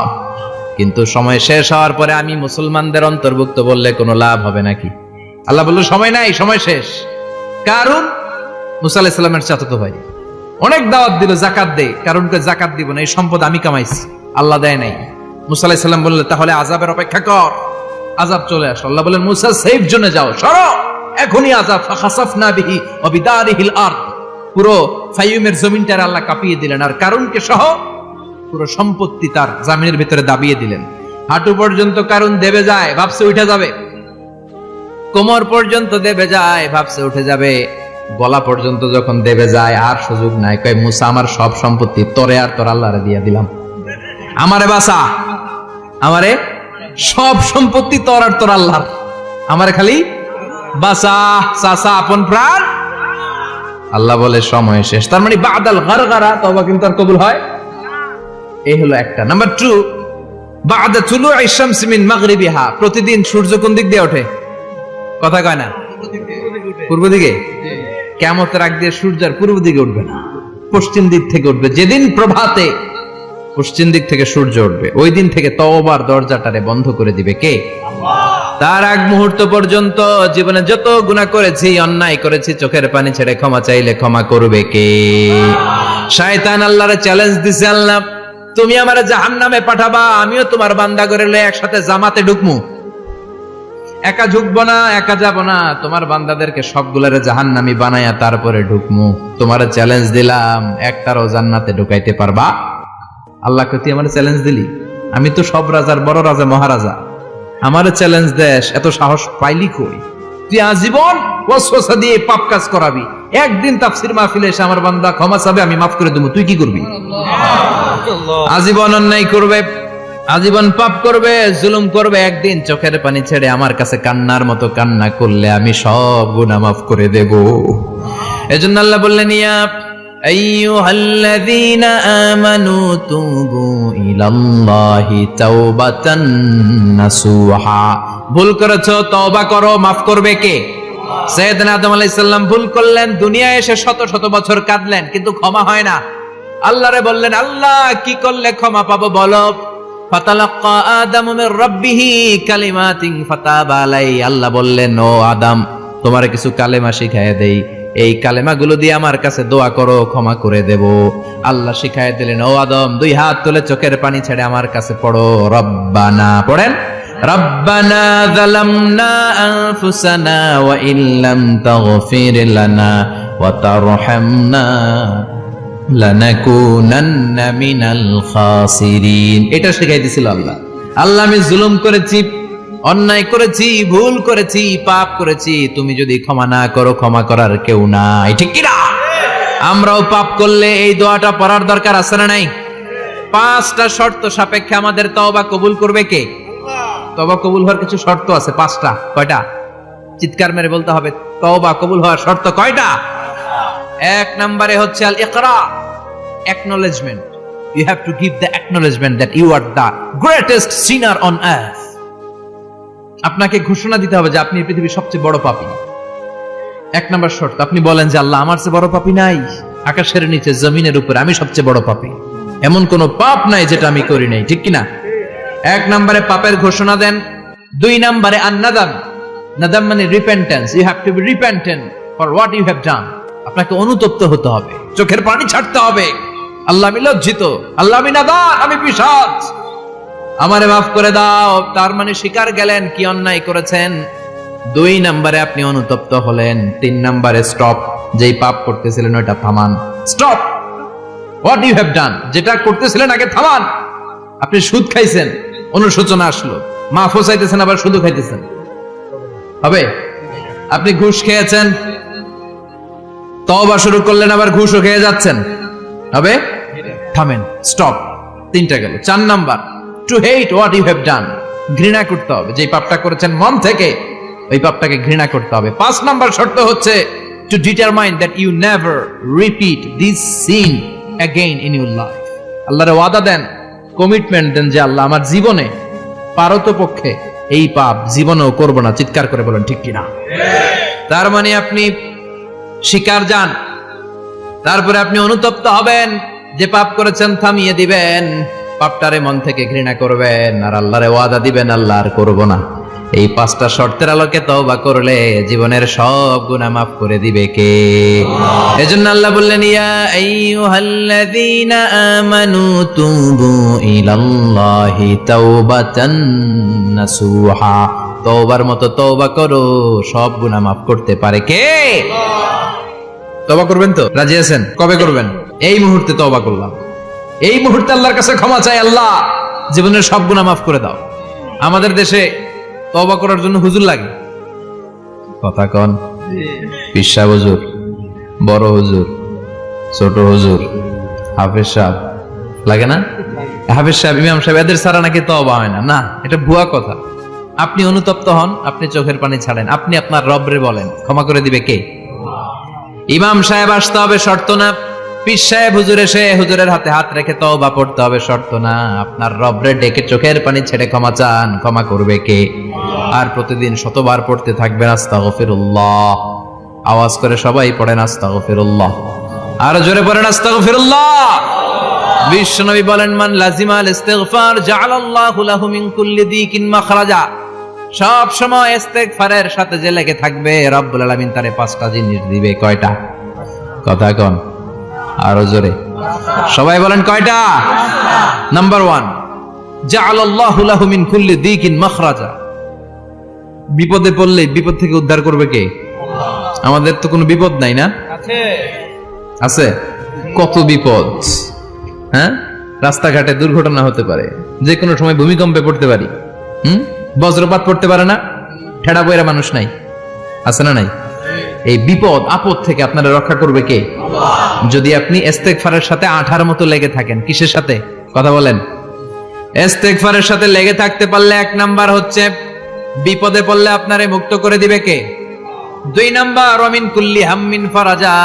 কিন্তু সময় শেষ হওয়ার পরে আমি মুসলমানদের অন্তর্ভুক্ত বললে কোনো লাভ হবে নাকি? আল্লাহ বলল সময় নাই, সময় শেষ। কারণ মুসা আলাইহিস সালামের চাচাতো ভাই অনেক দাওয়াত দিল, যাকাত দে, কারণকে যাকাত দিব না, এই সম্পদ আমি কামাইছি, আল্লাহ দেয় নাই। মুসা আলাইহিস সালাম বললেন তাহলে আযাবের অপেক্ষা কর, আযাব চলে আসলো। আল্লাহ বলেন মুসা সেফ জোনে যাও, সরো, এখনই আযাব। ফাখাসাফনা বিহি ওয়া বিদারিহিল আরদ, পুরো ফাইয়ুমের জমিনটার আল্লাহ কাঁপিয়ে দিলেন, আর কারুনকে সহ পুরো সম্পত্তি তার জামিনের ভিতরে দাবিয়ে দিলেন। হাঁটু পর্যন্ত কারুন দেবে যায়, ভাবছে উঠে যাবে, কোমর পর্যন্ত দেবে যায়, ভাবছে উঠে যাবে, গলা পর্যন্ত যখন দেবে যায় আর সুযোগ নাই। কয় মুসা আমার সব সম্পত্তি তোরে আর তোর আল্লাহরে দিয়ে দিলাম, আমারে বাঁচা, আমারে সব সম্পত্তি তোর আর তোর আল্লাহ, আমারে খালি বাঁচা, চাচা আপন প্রাণ। আল্লাহ বলে সময় শেষ। তার মানে বাদাল গারগারা তওবা কিন্তু আর কবুল হয়? এই হলো একটা। নাম্বার 2, বাদা তুলুই শামস মিন মাগরিবিহা, প্রতিদিন সূর্য কোন দিক দিয়ে ওঠে? কথা কয় না? পূর্ব দিকে। কিয়ামতের আগ দিয়ে সূর্য আর পূর্ব দিকে উঠবে না, পশ্চিম দিক থেকে উঠবে। যেদিন প্রভাতে পশ্চিম দিক থেকে সূর্য উঠবে, ওই দিন থেকে তওবার দরজাটারে বন্ধ করে দিবে কে? আল্লাহ। তার আগ মুহূর্ত পর্যন্ত জীবনে যত গুনাহ করেছি, অন্যায় করেছি, চোখের পানি ছেড়ে ক্ষমা চাইলে ক্ষমা করবে কে? শয়তান আল্লাহরে চ্যালেঞ্জ দিছে, আল্লাহ তুমি আমারে জাহান্নামে পাঠাবা, আমিও তোমার বান্দা করে লয়ে একসাথে জামাতে ঢুকমু, একা ঢুকবো না, একা যাব না, তোমার বান্দাদেরকে সবগুলারে জাহান্নামী বানায়া তারপরে ঢুকমু। তোমারে চ্যালেঞ্জ দিলাম, একটারও জান্নাতে ঢুকাইতে পারবা? আল্লাহকে তুই আমার চ্যালেঞ্জ দিলি, আমি তো সব রাজার বড় রাজা, মহারাজা, আমার চ্যালেঞ্জ দেশ, এত সাহস পাইলি কই? তুই আজীবন ওয়াসওয়াসা দিয়ে পাপ কাজ করাবি, একদিন তাফসীর মাহফিলে এসে আমার বান্দা ক্ষমা চাবে, আমি মাফ করে দেব, তুই কি করবি? আজীবন অন্যায় করবে, আজীবন পাপ করবে, জুলুম করবে, একদিন চোখের পানি ছেড়ে আমার কাছে কান্নার মতো কান্না করলে আমি সব গুনাহ মাফ করে দেব। এজন্য আল্লাহ বললেন ইয়া আইয়ুহাল্লাযীনা আমানু তুবু ইলাল্লাহি তাওবাতান নাসুহা, ভুল করেছো, তওবা করো, মাফ করবে কে? সাইয়েদনা আদম আলাইহিস সালাম ভুল করলেন, দুনিয়ায় এসে শত শত বছর কাঁদলেন, কিন্তু ক্ষমা হয় না। আল্লাহরে বললেন, আল্লাহ কি করলে ক্ষমা পাবো বলো? ফাতালাক্কা আদামু মির রাব্বিহি কালিমাতিন ফাতাবা আলাইহি। আল্লাহ বললেন, ও আদম, তোমারে কিছু কালেমা শিখায় দেই, এই কালেমাগুলো দিয়ে আমার কাছে দোয়া করো, ক্ষমা করে দেব। আল্লাহ শিখায় দিলেন, ও আদম, দুই হাত তুলে চোখের পানি ছেড়ে আমার কাছে পড়ো, রব্বানা, পড়েন, রব্বানা যালামনা আনফুসানা ওয়া ইল্লাম তাগফির লানা ওয়া তারহামনা লানাকুনান্না মিনাল খাসিরিন। এটা শিখাই দিয়েছিল আল্লাহ। আল্লাহ, আমি জুলুম করেছি, অন্যায় করেছি, ভুল করেছি, পাপ করেছি, তুমি যদি ক্ষমা না করো, ক্ষমা করার কেউ নাই, ঠিক কি না? আমরাও পাপ করলে এই দোয়াটা পড়ার দরকার আছে না নাই? 5টা শর্ত সাপেক্ষে আমাদের তওবা কবুল করবে কে? তওবা কবুল হওয়ার কিছু শর্ত আছে 5টা। কয়টা? চিৎকার মেরে বলতে হবে, তওবা কবুল হওয়ার শর্ত কয়টা? 1 নম্বরে হচ্ছে আল ইকরা, acknowledgement. You have to give the acknowledgement that you are the greatest sinner on earth. আপনাকে ঘোষণা দিতে হবে যে আপনি পৃথিবীর সবচেয়ে বড় পাপী। 1 নম্বর শর্ত, আপনি বলেন যে আল্লাহ, আমার চেয়ে বড় পাপী নাই, আকাশের নিচে জমিনের উপরে আমি সবচেয়ে বড় পাপী, এমন কোন পাপ নাই যেটা আমি করি নাই, ঠিক কিনা? 1 নম্বরে পাপের ঘোষণা দেন। 2 নম্বরে আন-নাদাম, নাদাম মানে repentance. You have to be repentant for what you have done. আপনাকে অনুতপ্ত হতে হবে, চোখের পানি ছাড়তে হবে, আল্লাহ আমি লজ্জিত, আল্লাহ আমি নাদান, আমি পিশাচ, আমারে মাফ করে দাও। তার মানে স্বীকার গেলেন কি অন্যায় করেছেন। 2 নম্বরে আপনি অনুতপ্ত হলেন। 3 নম্বরে স্টপ, যেই পাপ করতেছিলেন ওটা থামান, stop what you have done, যেটা করতেছিলেন আগে থামান। আপনি সুদ খাইছেন, অনুশোচনা আসলো, মাফও চাইতেছেন, আবার সুদও খাইতেছেন, হবে? আপনি ঘুষ খেয়েছেন, তওবা শুরু করলেন, আবার ঘুষও খেয়ে যাচ্ছেন, হবে? থামেন, স্টপ। 3টা গেল। 4 number, to hate what you have done, ঘৃণা করতে হবে, যে পাপটা করেছেন মন থেকে ওই পাপটাকে ঘৃণা করতে হবে। 5 নাম্বার শর্ত হচ্ছে to determine that you never repeat this sin again in your life. আল্লাহর ওয়াদা দেন, কমিটমেন্ট দেন যে আল্লাহ, আমার জীবনে পারতপক্ষে এই পাপ জীবনেও করব না। চিৎকার করে বলেন ঠিক কিনা? তার মানে আপনি স্বীকার যান, তারপরে আপনি অনুতপ্ত হবেন, যে পাপ করেছেন থামিয়ে দিবেন, পাপটারে মন থেকে ঘৃণা করবেন, আর আল্লাহরে ওয়াদা দিবেন, আল্লাহ আর করব না। এই 5টা শর্তের আলোকে তওবা করলে জীবনের সব গুনাহ মাফ করে দিবে কে? এজন্য আল্লাহ বললেন, ইয়া আইয়ুহাল্লাযীনা আমানু তুবু ইলাল্লাহি তাওবাতান নাসুহা। তওবার মতো তওবা করো, সব গুনাহ মাফ করতে পারে কে? তওবা করবেন তো? রাজি আছেন? কবে করবেন? এই মুহূর্তে তওবা করলাম, এই মুহূর্তে আল্লাহর কাছে ক্ষমা চাই, আল্লাহ জীবনের সব গুনাহ মাফ করে দাও। আমাদের দেশে তওবা করার জন্য হুজুর লাগে, কথা কন? পিসা হুজুর, বড় হুজুর, ছোট হুজুর, হাফেজ সাহেব লাগে না? হাফেজ সাহেব, ইমাম সাহেব, এদের ছাড়া নাকি তওবা হয় না। না, এটা ভুয়া কথা। আপনি অনুতপ্ত হন, আপনি চোখের পানি ছাড়েন, আপনি আপনার রবরে বলেন, ক্ষমা করে দিবে কে? ইমাম সাহেব আসতে হবে, শর্ত না। পীর সাহেব হুজুর এসে হুজুরের হাতে হাত রেখে তওবা পড়তে হবে, শর্ত না। আপনার রবরে ডেকে চোখের পানি ছেড়ে ক্ষমা চান, ক্ষমা করবে কে? আর প্রতিদিন শতবার পড়তে থাকবেন আস্তাগফিরুল্লাহ। আওয়াজ করে সবাই পড়েন আস্তাগফিরুল্লাহ, আর জোরে পড়েন আস্তাগফিরুল্লাহ। বিশ্বনবী বলেন, মান লাজিমাল ইস্তিগফার জাআলাল্লাহু লাহু মিন কুল্লি দিকিন মাখরাজা। সব সময় ইস্তিগফারের সাথে যে লেগে থাকবে, রব্বুল আলামিন তারে 5টা জিনিস দিবে। কয়টা? কথা কন, আরো জোরে সবাই বলেন, কয়টা? নাম্বার 1, জাআলাল্লাহু লাহু মিন কুল্লি দিকিন মাখরাজা। বিপদে পড়লে বিপদ থেকে উদ্ধার করবে কে? আমাদের তো কোনো বিপদ নাই না? আছে। কত বিপদ, হ্যাঁ? রাস্তাঘাটে দুর্ঘটনা হতে পারে, যে কোনো সময় ভূমিকম্পে পড়তে পারি, বজ্রপাত পড়তে পারে না, ঠেড়া বইরা মানুষ নাই, আছে না নাই? এই বিপদ আপদ থেকে আপনারা রক্ষা করবে কে? যদি আপনি ইস্তেগফারের সাথে আঠার মতো লেগে থাকেন। কিসের সাথে? কথা বলেন। ইস্তেগফারের সাথে লেগে থাকতে পারলে 1 নাম্বার হচ্ছে বিপদে পড়লে আপনারে মুক্ত করে দিবে কে? 2 নাম্বার, ওয়ামিন কুল্লি হাম্মিন ফারাজা।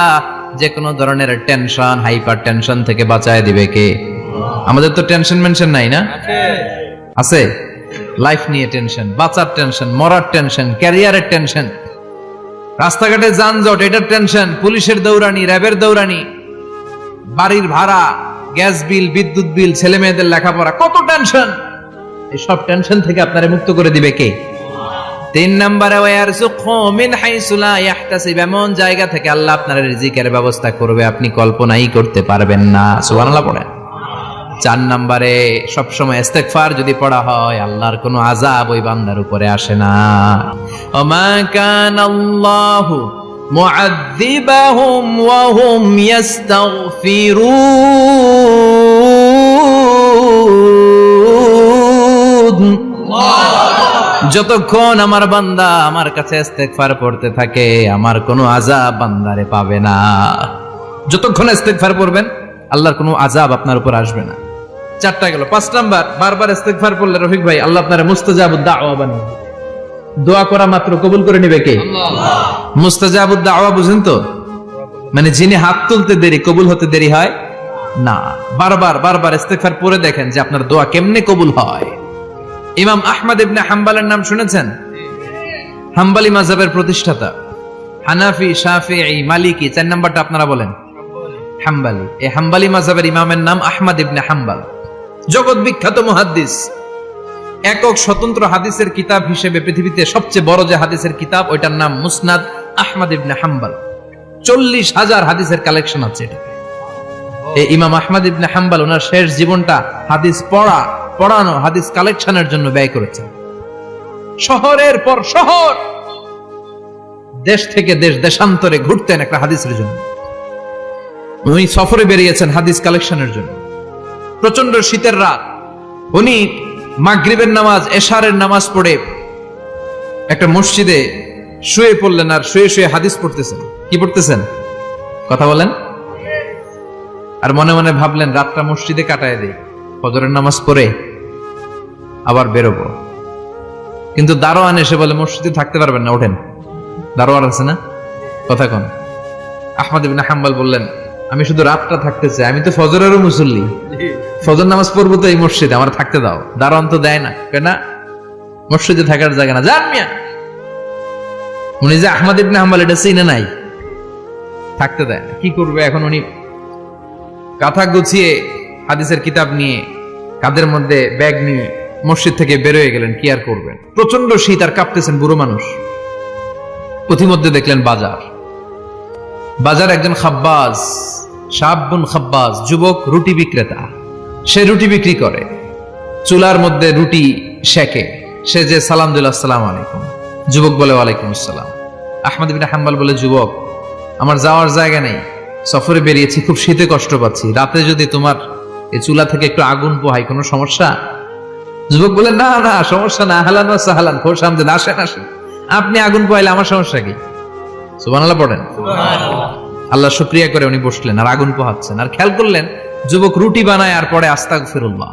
যে কোনো ধরনের টেনশন, হাইপার টেনশন থেকে বাঁচায় দিবে কে? আমাদের তো টেনশন মেনশন নাই না? আছে। লাইফ নিয়ে টেনশন, বাঁচার টেনশন, মরার টেনশন, ক্যারিয়ারের টেনশন, রাস্তাঘাটে যানজট এটার টেনশন, পুলিশের দৌড়ানি, র্যাবের দৌড়ানি, বাড়ির ভাড়া, গ্যাস বিল, বিদ্যুৎ বিল, ছেলে মেয়েদের লেখাপড়া, কত টেনশন। এই সব টেনশন থেকে আপনারে মুক্ত করে দিবে কে? 3 নম্বরে ওয়ারযুকহু মিন হাইসু লা ইয়াহতাসিব, এমন জায়গা থেকে আল্লাহ আপনার রিজিকের ব্যবস্থা করবে আপনি কল্পনাই করতে পারবেন না। সুবহানাল্লাহ পড়েন। 4 নম্বরে সবসময় ইস্তেগফার যদি পড়া হয় আল্লাহর কোনো আযাব ওই বান্দার উপরে আসে না। ওমা কানাল্লাহু মুআযযিবাহুম ওয়া হুম ইস্তাগফিরুন। যতক্ষণ আমার বান্দা আমার কাছে ইস্তেগফার পড়তে থাকে আমার কোনো আযাব বান্দারে পাবে না। যতক্ষণ ইস্তেগফার পড়বেন আল্লাহর কোনো আযাব আপনার উপর আসবে না। 4টা গেল। 5 নাম্বার, বারবার ইস্তেগফার পড়লে রফিক ভাই আল্লাহ আপনারে মুস্তাজাবুদ দাওয়া বানিয়ে দিবে। দোয়া করা মাত্র কবুল করে নেবে কে? আল্লাহ। মুস্তাজাবুদ দাওয়া বুঝেন তো? মানে যিনি হাত তুলতে দেরি কবুল হতে দেরি হয় না। বারবার ইস্তেগফার পড়ে দেখেন যে আপনার দোয়া কেমনে কবুল হয়। ইমাম আহমদ ইবনে হাম্বলের নাম শুনেছেন? হাম্বলি মাযহাবের প্রতিষ্ঠাতা। হানাফি, শাফিঈ, মালিকি, 4 নাম্বারটা আপনারা বলেন হাম্বলি। এই হাম্বলি মাযহাবের ইমামের নাম আহমদ ইবনে হাম্বল। জগৎ বিখ্যাত মুহাদ্দিস। একক স্বতন্ত্র হাদিসের কিতাব হিসেবে পৃথিবীতে সবচেয়ে বড় যে হাদিসের কিতাব ওইটার নাম মুসনাদ আহমদ ইবনে হাম্বল। 40,000 হাদিসের কালেকশন আছে এটা। এই ইমাম আহমদ ইবনে হাম্বল ওনার শেষ জীবনটা হাদিস পড়ানো, হাদিস কালেকশনের জন্য ব্যয় করেছেন। শহরের পর শহর, দেশ থেকে দেশ, দেশান্তরে ঘুরতেন একটা হাদিসের জন্য। উনি সফরে বেরিয়েছেন হাদিস কালেকশনের জন্য। প্রচন্ড শীতের রাত, উনি মাগরিবের নামাজ, এশারের নামাজ পড়ে একটা মসজিদে শুয়ে পড়লেন আর শুয়ে শুয়ে হাদিস পড়তেছেন। কি পড়তেছেন? কথা বলেন। আর মনে মনে ভাবলেন রাতটা মসজিদে কাটায় দেই, ফজরের নামাজ পড়ে আবার বেরোবো। কিন্তু দারোয়ান এসে বলে মসজিদে থাকতে পারবেন না, ওঠেন। দারোয়ান আছে না? কথা কোন? আহমদ ইবনে হাম্বল বললেন আমি শুধু রাতটা থাকতে চাই, আমি তো ফজরেরও মুসল্লি, ফজর নামাজ পড়বো তো এই মসজিদে, আমার থাকতে দাও। দারোয়ান তো দেয় না, কেন? মসজিদে থাকার জায়গা না, যান মিয়া। উনি যে আহমদ ইবনে হাম্বল এটা চিনে নাই, থাকতে দেয় না। কি করবে এখন? উনি কাঁথা গুছিয়ে হাদিসের কিতাব নিয়ে কাঁধের মধ্যে ব্যাগ নিয়ে মসজিদ থেকে বেরোয় গেলেন। কি আর করবেন? প্রচন্ড শীত আর কাঁপতেছেন, বুড়ো মানুষ। পথিমধ্যে দেখলেন বাজার একজন খাব্বাজ, শাবুন খাব্বাজ, যুবক রুটি বিক্রেতা। সে রুটি বিক্রি করে, চুলার মধ্যে রুটি সেকে। সে যে সালাম দিল আসসালামু আলাইকুম, যুবক বলে ওয়ালাইকুম আসসালাম। আহমদ ইবনে হাম্বল বলে যুবক আমার যাওয়ার জায়গা নেই, সফরে বেরিয়েছি, খুব শীতে কষ্ট পাচ্ছি, রাতে যদি তোমার এই চুলা থেকে একটু আগুন পোহাই কোনো সমস্যা? যুবক বলে না না সমস্যা না, আহলান ওয়া সাহলান, খোশ আমদেদ, আসেন। আপনি আগুন পোহাইলে আমার সমস্যা কি? সুবহানাল্লাহ পড়েন। আল্লাহ শুকরিয়া করে উনি বসলেন আর আগুন পোহাচ্ছেন। আর খেয়াল করলেন যুবক রুটি বানায় আর পরে আস্তাগফিরুল্লাহ,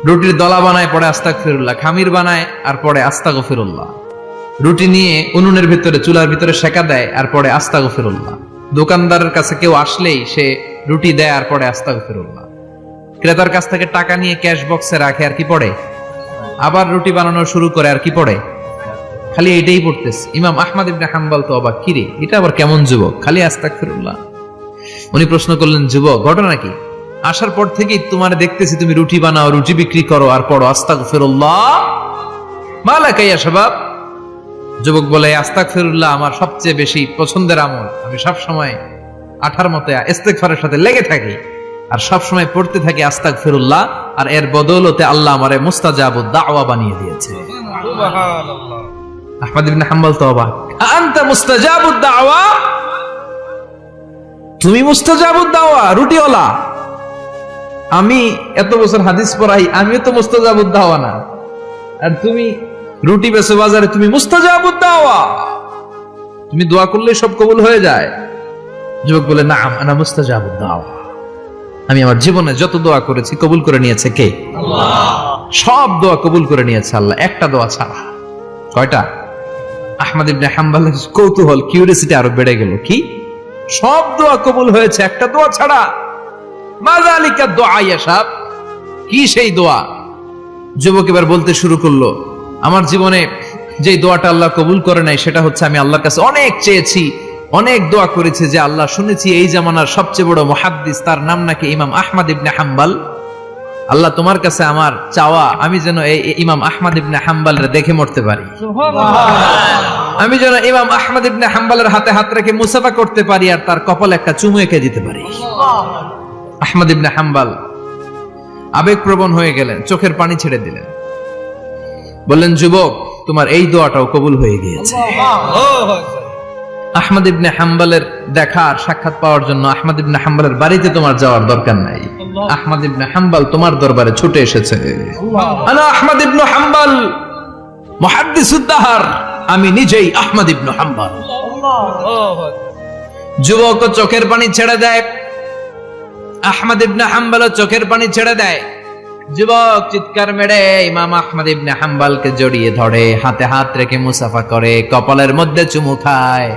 রুটির দলা বানায় পরে আস্তাগফিরুল্লাহ, খামির বানায় আর পরে আস্তাগফিরুল্লাহ, রুটি নিয়ে উনুনের ভিতরে চুলার ভিতরে সেকা দেয় আর পরে আস্তাগফিরুল্লাহ। দোকানদারের কাছে কেউ আসলেই সে রুটি দেয় আর পরে আস্তাগফিরুল্লাহ। ক্রেতার কাছ থেকে টাকা নিয়ে ক্যাশ বক্সে রাখে আর কি পড়ে? আবার রুটি বানানো শুরু করে আর কি পড়ে? খালি এটাই পড়তেছে। ইমাম আহমদ ইবনে হাম্বল তো অবাক, কিরে এটা আবার কেমন যুবক, খালি আস্তাগফিরুল্লাহ। উনি প্রশ্ন করলেন যুবক ঘটনা কি? আসার পর থেকেই তোমার দেখতেছি তুমি রুটি বানাও, রুটি বিক্রি করো আর পড়ো আস্তাগফিরুল্লাহ, মালাকা ইয়া শাবাব। যুবক বলে আস্তাগফিরুল্লাহ আমার সবচেয়ে বেশি পছন্দের আমল, আমি সব সময় আঠার মতো ইস্তেগফারের সাথে লেগে থাকি আর সব সময় পড়তে থাকি আস্তাগফিরুল্লাহ, আর এর বদৌলতে আল্লাহ আমারে মুস্তাজাবুদ দাওয়া বানিয়ে দিয়েছে। সুবহানাল্লাহ। আহমদ ইবনে হাম্বল তো অবাক, আনতা মুস্তাজাবুদ দাওয়া, তুমি মুস্তাজাবুদ দাওয়া, রুটিওয়ালা। আমি এত বছর হাদিস পড়াই, আমিও তো মুস্তাজাবুদ দাওয়া না, আর তুমি রুটি বেচো বাজারে, তুমি মুস্তাজাবুদ দাওয়া, তুমি দোয়া করলে সব কবুল হয়ে যায়। যুবক বলে নাম আনা মুস্তাজাবুদ দাওয়া, আমি আমার জীবনে যত দোয়া করেছি কবুল করে নিয়েছে কে? আল্লাহ। সব দোয়া কবুল করে নিয়েছে আল্লাহ, একটা দোয়া ছাড়া। কয়টা? আহমদ ইবনে হাম্বলের কৌতূহল, কিউরিওসিটি আরো বেড়ে গেল। কি? সব দোয়া কবুল হয়েছে একটা দোয়া ছাড়া। মাযালিকা দোয়া ইয়া সাহেব, কি সেই দোয়া? যুবক এবার বলতে শুরু করলো, আমার জীবনে যে দোয়াটা আল্লাহ কবুল করে নাই সেটা হচ্ছে আমি আল্লাহর কাছে অনেক চেয়েছি, অনেক দোয়া করেছি যে আল্লাহ, শুনেছি এই জামানার সবচেয়ে বড় মুহাদ্দিস, তার নাম নাকি ইমাম আহমদ ইবনে হাম্বল। আল্লাহ, তোমার কাছে আমার চাওয়া, আমি যেন এই ইমাম আহমদ ইবনে হাম্বলের দেখে মরতে পারি, আমি যেন ইমাম আহমদ ইবনে হাম্বলের হাতে হাত রেখে মুসাফা করতে পারি আর তার কপালে একটা চুমু এঁকে দিতে পারি। আহমদ ইবনে হাম্বল আবেগপ্রবণ হয়ে গেলেন, চোখের পানি ছেড়ে দিলেন, বললেন, যুবক, তোমার এই দোয়াটাও কবুল হয়ে গিয়েছে। আহমদ ইবনে হাম্বলের দেখার সাক্ষাৎ পাওয়ার জন্য আহমদ ইবনে হাম্বলের বাড়িতে তোমার যাওয়ার দরকার নাই, আহমদ ইবনে হাম্বল তোমার দরবারে ছুটে এসেছে। আনা আহমদ ইবনে হাম্বল মুহাদ্দিসুদ দাহর, আমি নিজেই আহমদ ইবনে হাম্বল। যুবক চোখের পানি ছেড়ে দেয়, আহমদ ইবনে হাম্বল চোখের পানি ছেড়ে দেয়। যুবক চিৎকার মেরে ইমাম আহমদ ইবনে হাম্বলকে জড়িয়ে ধরে, হাতে হাত রেখে মুসাফা করে, কপালের মধ্যে চুমু খায়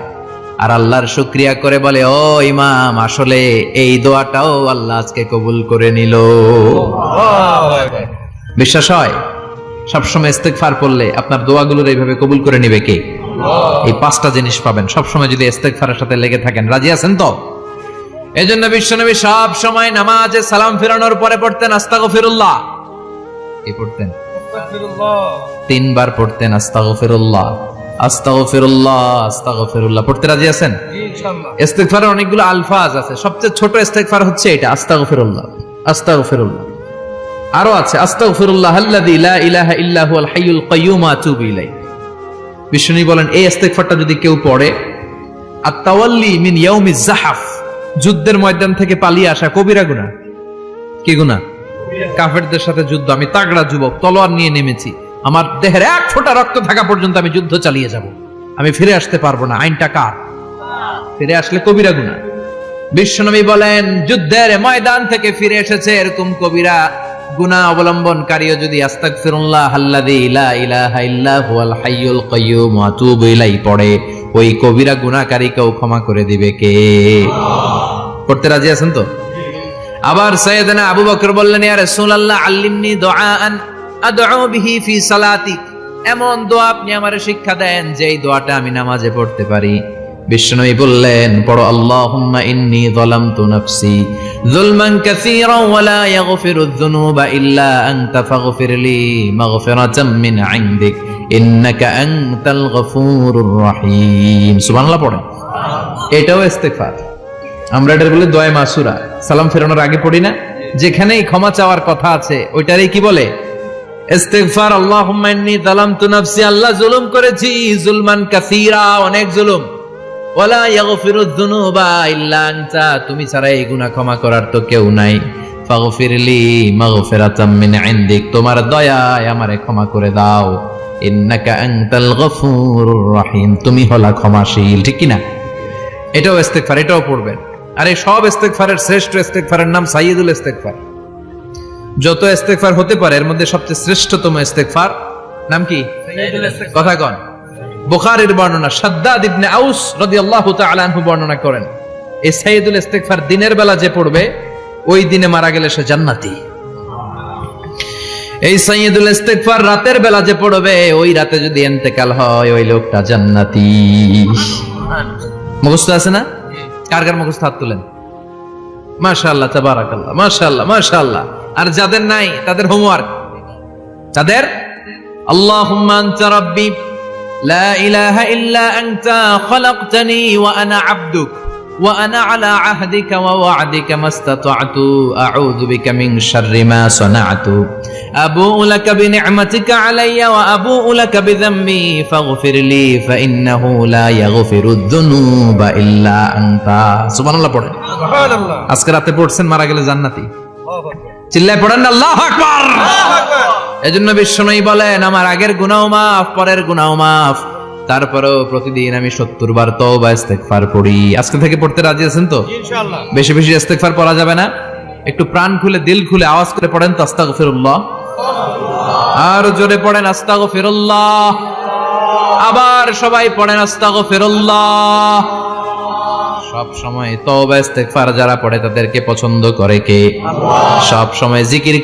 আর আল্লাহর শুকরিয়া করে বলে, ও ইমাম, আসলে এই দোয়াটাও আল্লাহ আজকে কবুল করে নিল। বিশ্বাস হয়? সবসময় ইস্তেগফার করলে আপনার দোয়াগুলোর এইভাবে কবুল করে নিবে কে? এই পাঁচটা জিনিস পাবেন সবসময় যদি ইস্তেগফারের সাথে লেগে থাকেন। রাজি আছেন তো? এজন্য বিশ্বনবী সব সময় নামাজে সালাম ফিরানোর পরে পড়তেন আস্তাগফিরুল্লাহ। কি পড়তেন? তিনবার পড়তেন আস্তাগফিরুল্লাহ, আস্তাগফিরুল্লাহ, আস্তাগফিরুল্লাহ। পড়তে রাজি আছেন? ইস্তেগফারের অনেকগুলো আলফাজ আছে, সবচেয়ে ছোট ইস্তেগফার হচ্ছে এটা, আস্তাগফিরুল্লাহ, আস্তাগফিরুল্লাহ। আরো আছে আস্তাগফিরুল্লাহ আল্লাযী লা ইলাহা ইল্লা হুয়াল হাইয়ুল কাইয়্যুম আতুবু ইলাইহি। বিশ্বনবী বলেন, এই ইস্তেগফারটা যদি কেউ পড়ে, আত-তাওয়াল্লি মিন ইয়াউমিজ যাহাফ, যুদ্ধের ময়দান থেকে পালিয়ে আসা কবিরা গুনাহ। কি গুনাহ? কাফেরদের সাথে যুদ্ধ, আমি তাগড়া যুবক, তলোয়ার নিয়ে নেমেছি, আমার দেহের এক ফোঁটা রক্ত থাকা পর্যন্ত আমি যুদ্ধ চালিয়ে যাব, আমি ফিরে আসতে পারবো না, আইনটা কার? ফিরে আসলে কবিরা গুনাহ। বিশ্বনবী বলেন, যুদ্ধের ময়দান থেকে ফিরে এসেছে এরকম কবিরা গুনাহ অবলম্বনকারীও যদি আস্তাগফিরুল্লাহ আল্লাযী লা ইলাহা ইল্লা হুয়াল হাইয়ুল কাইয়্যুম আতুবু ইলাইহি পড়ে, ওই কবিরা গুনাহকারীকেও ক্ষমা করে দিবে কে? পড়তে রাজি আছেন তো? আবার সাইয়েদনা আবু বকর বললেন, ইয়া রাসূলুল্লাহ আল্লিমনি দুআআন আদউ বিহি ফি সালাতি, এমন দোয়া আপনি আমারে শিক্ষা দেন যে এই দোয়াটা আমি নামাজে পড়তে পারি। বিশ্বনবী বললেন, পড়ো, আল্লাহুম্মা ইন্নী যালামতু নাফসি যুলমান কাসীরান ওয়া লা ইয়াগফিরুয যুনুবা ইল্লা আনতা ফাগফিরলি মাগফিরাতাম মিন ইনদিক ইন্নাকা আনতাল গফুরুর রহিম। সুবহানাল্লাহ পড়েন। এটাও ইস্তেগফার। আমরা এটার বলে দোয়া মাসুরা, সালাম ফেরানোর আগে পড়ি না? যেখানেই ক্ষমা চাওয়ার কথা আছে ওইটারই কি বলে? ইস্তেগফার। আল্লাহুম্মা ইন্নী যালামতু নাফসি, আল্লাহ জুলুম করেছি, যুলমান কাসীরা, অনেক জুলুম, ওয়ালা ইয়াগফিরুয যুনুবা ইল্লা আনতা, তুমি ছাড়া এই গুনাহ ক্ষমা করার তো কেউ নাই, ফাগফিরলি মাগফিরাতাম মিন ইনদিক, তোমার দয়ায় আমারে ক্ষমা করে দাও, ইন্নাকা আনতাল গফুরুর রহিম, তুমি হলা ক্ষমাশীল। ঠিক কি না? এটাও ইস্তেগফার, এটাও পড়বেন। আর এই সব ইস্তেগফারের শ্রেষ্ঠ ইস্তেগফারের নাম সাইয়্যিদুল ইস্তেগফার। যত ইস্তেগফার হতে পারে এর মধ্যে সবচেয়ে শ্রেষ্ঠতম ইস্তেগফার নাম কি? সাইয়্যিদুল ইস্তেগফার। কথা কন। বুখারীর বর্ণনা, শাদ্দাদ ইবনে আউস রাদিয়াল্লাহু তাআলা আনহু বর্ণনা করেন, এই সাইয়্যিদুল ইস্তেগফার দিনের বেলা যে পড়বে ওই দিনে মারা গেলে সে জান্নাতি। এই সাইয়্যিদুল ইস্তেগফার রাতের বেলা যে পড়বে ওই রাতে যদি ইন্তেকাল হয় ওই লোকটা জান্নাতি। মুখস্থ আছে না? কার কার মুখস্থ হাত তুলেন? মাশাআল্লাহ, তাবারাকাল্লাহ, মাশাআল্লাহ, মাশাআল্লাহ। আর যাদের নাই তাদের হোমওয়ার্ক, তাদের আল্লাহুম্মা আনতা রাব্বি লা ইলাহা ইল্লা আনতা খালাকতানি ওয়া আনা আবদুক ওয়া আনা আলা আহদিকা ওয়া ওয়া'দিকা মাস্তাতা'তু আউযু বিকা মিন শাররি মা সানা'তু আবু'ু লাকা বিনি'মাতিকা আলাইয়া ওয়া আবু'ু লাকা বিযামবি ফাগফিরলি ফাইন্নাহু লা ইয়াগফিরুয যুনুবা ইল্লা আনতা। সুবহানাল্লাহ পড়েন। সুবহানাল্লাহ। আজকে রাতে পড়ছেন, মারা গেলে জান্নাতি। চিল্লায় পড়েন আল্লাহু আকবার। আল্লাহু আকবার। এজন্য বিশ্বনবী বলেন, আমার আগের গুনাহ মাফ, পরের গুনাহ মাফ, তারপরেও প্রতিদিন আমি 70 বার তওবা ইস্তেগফার পড়ি। আজকে থেকে পড়তে রাজি আছেন তো? ইনশাআল্লাহ। বেশি বেশি ইস্তেগফার পড়া যাবে না? একটু প্রাণ খুলে দিল খুলে আওয়াজ করে পড়েন তো আস্তাগফিরুল্লাহ। আর জোরে পড়েন আস্তাগফিরুল্লাহ। আবার সবাই পড়েন আস্তাগফিরুল্লাহ। সব সময় তওবা ইস্তেগফার যারা পড়ে তাদেরকে পছন্দ করে কে? সব সময় জিকির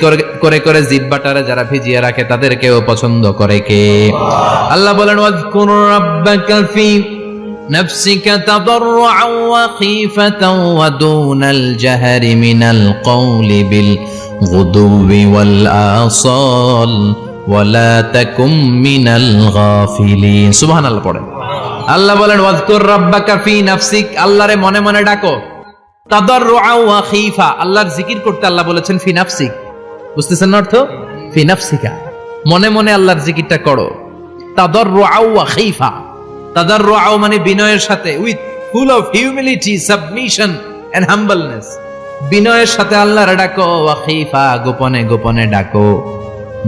করে করে জিহ্বাটারে যারা ভিজিয়ে রাখে তাদেরকেও পছন্দ করে কে? আল্লাহ বলেন ওয়াজকুর রাব্বাকা ফি নাফসিকা তাদাররুআন ওয়া খীফাতান ওয়া দুনাল জাহরি মিনাল কওলি বিল গুদুবি ওয়াল আসাল ওয়ালা তাকুম মিনাল গাফিলিন। সুবহানাল্লাহ পড়েন। আল্লাহ বলেন ওয়াজকুর রাব্বাকা ফি নাফসিক, আল্লাহরে মনে মনে ডাকো। তাদাররুআন ওয়া খীফা, আল্লাহর জিকির করতে আল্লাহ বলেছেন ফি নাফসিক, বুঝতেছেন না অর্থ? ফি নাফসিকা, মনে মনে আল্লাহর জিকিরটা করো। তাদাররুআন ওয়া খীফা, তাদাররুআন মানে বিনয়ের সাথে, with full of humility, submission and humbleness, বিনয়ের সাথে আল্লাহরে ডাকো। ওয়া খীফা, গোপনে গোপনে ডাকো।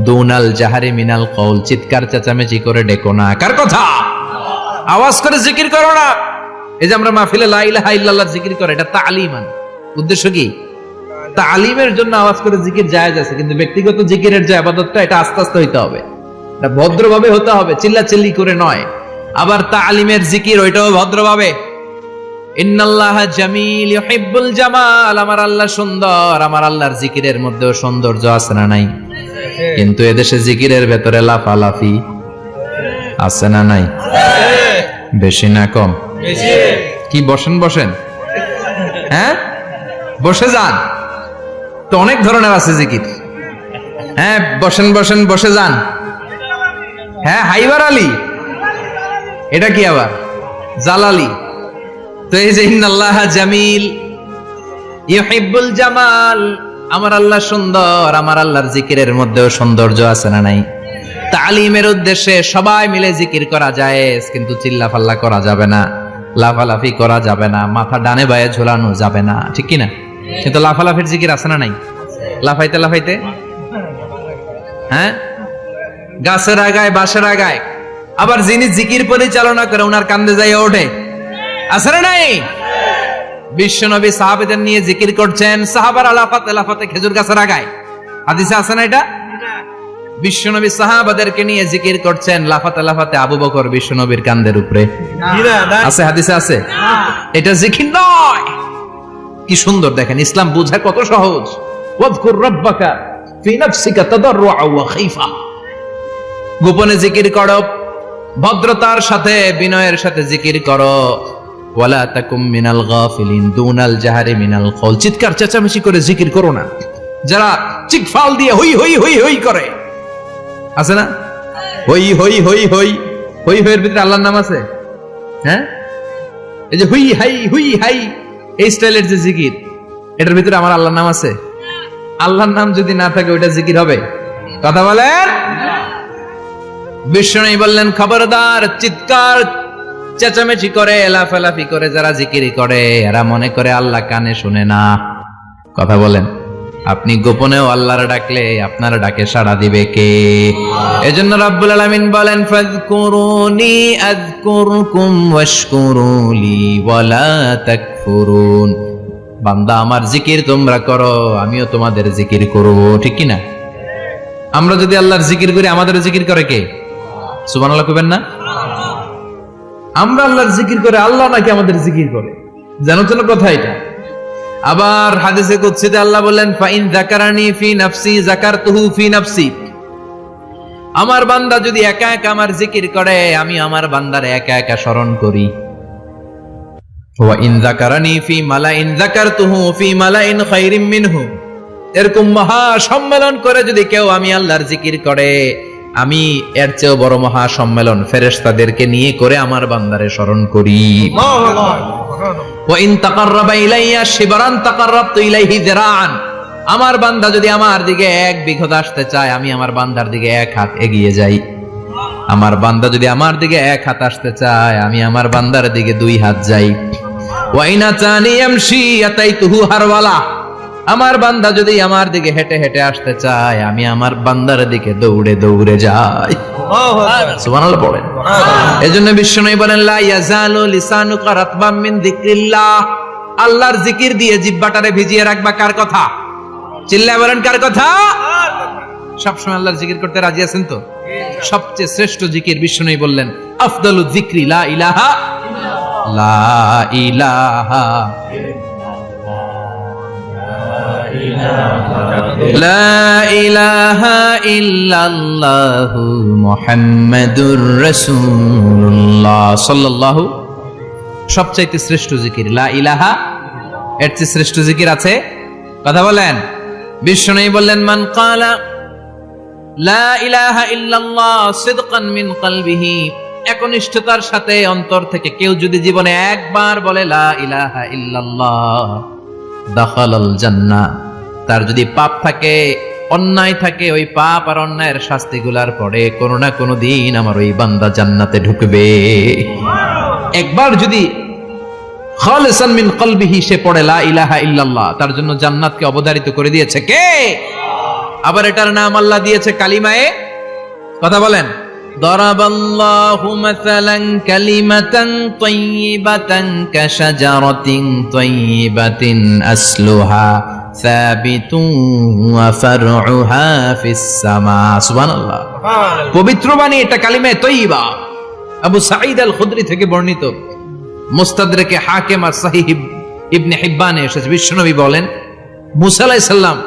দুনাল জাহারি মিনাল কওল, চিৎকার চেঁচামেচি করে ডেকো না। কার কথা? আওয়াজ করে জিকির করো না। এই যে আমরা মাহফিলে লা ইলাহা ইল্লাল্লাহ জিকির করে, এটা তালিমান। উদ্দেশ্য কি? তালিমের জন্য আওয়াজ করে জিকির জায়েজ আছে, কিন্তু ব্যক্তিগত জিকিরের যে ইবাদতটা, এটা আস্তে আস্তে হইতে হবে, এটা ভদ্রভাবে হতে হবে, চিল্লাচিল্লি করে নয়। আবার তালিমের জিকির ওইটাও ভদ্রভাবে। ইন্নাল্লাহা জামিল ইউহিব্বুল জামাল, আমার আল্লাহ সুন্দর, আমার আল্লাহর জিকিরের মধ্যেও সৌন্দর্য আছে না নাই? কিন্তু এদেশে জিকিরের ভেতরে লাফালাফি আছে না নাই? বেশি না কম? কি বসেন বসেন, হ্যাঁ বসে যান তো, অনেক ধরনের আছে জিকির। হ্যাঁ বসেন বসেন, বসে যান। হ্যাঁ হাইবার আলী, এটা কি আবার জালালি? তো এই যে ইন্নাল্লাহা জামিল ইউহিব্বুল জামাল, আমার আল্লাহ সুন্দর, আমার আল্লাহর জিকিরের মধ্যেও সৌন্দর্য আছে না নাই? তালিমের উদ্দেশ্যে সবাই মিলে জিকির করা যায়, কিন্তু চিল্লাফাল্লা করা যাবে না, লাফালাফি করা যাবে না, মাথা ডানে বায়ে ঝোলানো যাবে না, ঠিক কি না? কিন্তু লাফালাফির জিকির আছে না নাই? লাফাইতে লাফাইতে, হ্যাঁ গাছের আগায় বাঁশের আগায়। আবার যিনি জিকির পরিচালনা করে ওনার কান্দে যাই ওঠে, আছে না নাই? বিশ্বনবী সাহাবাদের নিয়ে জিকির করছেন, সাহাবারা লাফাতে লাফাতে খেজুর গাছের আগায়। হাদিসে আছে না এটা? বিশ্বনবী সাহাবাদেরকে নিয়ে জিকির করছেন, লাফাতে লাফাতে আবু বকর বিশ্বনবীর কান্দের উপরে। আছে হাদিসে আছে? এটা জিকির নয়। কি সুন্দর দেখেন, ইসলাম বোঝা কত সহজ। ওয়াজকুর রাব্বাকা ফি নাফসিকা তাদাররুআন ওয়া খীফা, গোপনে জিকির করো, ভদ্রতার সাথে বিনয়ের সাথে জিকির করো। ওয়ালা তাকুম মিনাল গাফিলিন, দুনাল জাহারি মিনাল কওল, চিৎকার চেঁচামেচি করে জিকির করো না। যারা চিকফাল দিয়ে হই হই হই হই করে, আছে না? হই হই হই হই হই হইয়ের ভিতরে আল্লাহর নাম আছে। হ্যাঁ এই যে হুই হাই হুই হাই, এই স্টাইলের যে জিকির, এটার ভিতরে আমার আল্লাহর নাম আছে? আল্লাহর নাম যদি না থাকে ওইটা জিকির হবে? কথা বলেন। বিষ্ণু বললেন খবরদার, চিৎকার চেঁচামেচি করে লাফালাফি করে যারা জিকির করে, এরা মনে করে আল্লাহ কানে শুনে না। কথা বলেন। আপনি গোপনেও আল্লাহর ডাকলে আপনার ডাকে সাড়া দিবে কে? এজন্য রাব্বুল আলামিন বলেন ফাযকুরুনি আযকুরকুম ওয়াশকুরুলি ওয়ালা তাকফুরুন। বান্দা আমার জিকির তোমরা করো, আমিও তোমাদের জিকির করব, ঠিক কি না? আমরা যদি আল্লাহর জিকির করি, আমাদের জিকির করে কে? সুবহানাল্লাহ কইবেন না? আমরা আল্লাহর জিকির করে, আল্লাহ নাকি আমাদের জিকির করে, জানো তো না কথা এটা? আবার হাদিসে কুদসিতে আল্লাহ বলেন ফাইন যাকারানি ফি নাফসি যাকারতুহু ফি নাফসি, আমার বান্দা যদি একা একা আমার জিকির করে, আমি আমার বান্দারে একা একা স্মরণ করি। ওয়া ইন যাকারানি ফি মালাইন যাকারতুহু ফি মালাইন খায়রিম মিনহু, এরকম মহা সম্মেলন করে যদি কেউ আমি আল্লাহর জিকির করে, আমি এর চেয়েও বড় মহা সম্মেলন ফেরেশতাদেরকে নিয়ে করে আমার বান্দারে স্মরণ করি। ওয়া ইন তাকাররাবা ইলাইয়া শিবরান তাকাররাবতু ইলাইহি যিরাআন, আমার বান্দা যদি আমার দিকে এক বিঘত আসতে চায়, আমি আমার বান্দার দিকে এক হাত এগিয়ে যাই। আমার বান্দা যদি আমার দিকে এক হাত আসতে চায়, আমি আমার বান্দার দিকে দুই হাত যাই। ওয়া ইন আতানি ইয়ামশি আতাইতুহু হারওয়ালা, আমার বান্দা যদি আমার দিকে হেঁটে হেঁটে আসতে চায়, আমি আমার বান্দার দিকে দৌড়ে দৌড়ে যাই। সুবহানাল্লাহ পড়েন। এজন্য বিশ্বনবী বলেন লা ইয়াজালু লিসানুকা রাতবাম মিন যিকরিল্লাহ, আল্লাহর জিকির দিয়ে জিহ্বাটারে ভিজিয়ে রাখবা। কার কথা? চিল্লায় বলেন কার কথা? সবসময় আল্লাহর জিকির করতে রাজি আছেন তো? সবচেয়ে শ্রেষ্ঠ জিকির বিশ্বনবী বললেন আফদালু যিকরি লা ইলাহা লা ইলাহা লা ইলাহা ইল্লাল্লাহু মুহাম্মাদুর রাসূলুল্লাহ সাল্লাল্লাহু। সবচাইতে শ্রেষ্ঠ জিকির লা ইলাহা, এর চেয়ে শ্রেষ্ঠ জিকির আছে? কথা বলেন। বিশ্বনবী বললেন, মান ক্বালা লা ইলাহা ইল্লাল্লাহ সিদকান মিন কলবিহি, একনিষ্ঠতার সাথে অন্তর থেকে কেউ যদি জীবনে একবার বলে লা ইলাহা ইল্লাল্লাহ, দাখালাল জান্নাহ, তার যদি পাপ থাকে, অন্যায় থাকে, ওই পাপ আর অন্যায়ের শাস্তিগুলার পরে কোনো না কোনো দিন আমার ওই বান্দা জান্নাতে ঢুকবে। একবার যদি খালিসান মিন কলবিহি সে পড়ে লা ইলাহা ইল্লাল্লাহ, তার জন্য জান্নাতকে অবধারিত করে দিয়েছে কে? আবার এটার নাম আল্লাহ দিয়েছে কালিমায়ে, কথা বলেন, দরাবাল্লাহু মাসালান কালিমাতান তাইয়িবাতান কাশাজারাতিন তাইয়িবাতিন আসলুহা সাবিতুন ওয়া ফারউহা ফিস সামা। সুবহানাল্লাহ। পবিত্র বাণী এটা কালিমায়ে তাইয়িবা। আবু সাঈদ আল খুদরি থেকে বর্ণিত, মুস্তাদরাকে হাকিম আর সহিহ ইবনে হিব্বানে এসেছে, বিশ্বনবী বলেন, মুসা আলাইহিস সালাম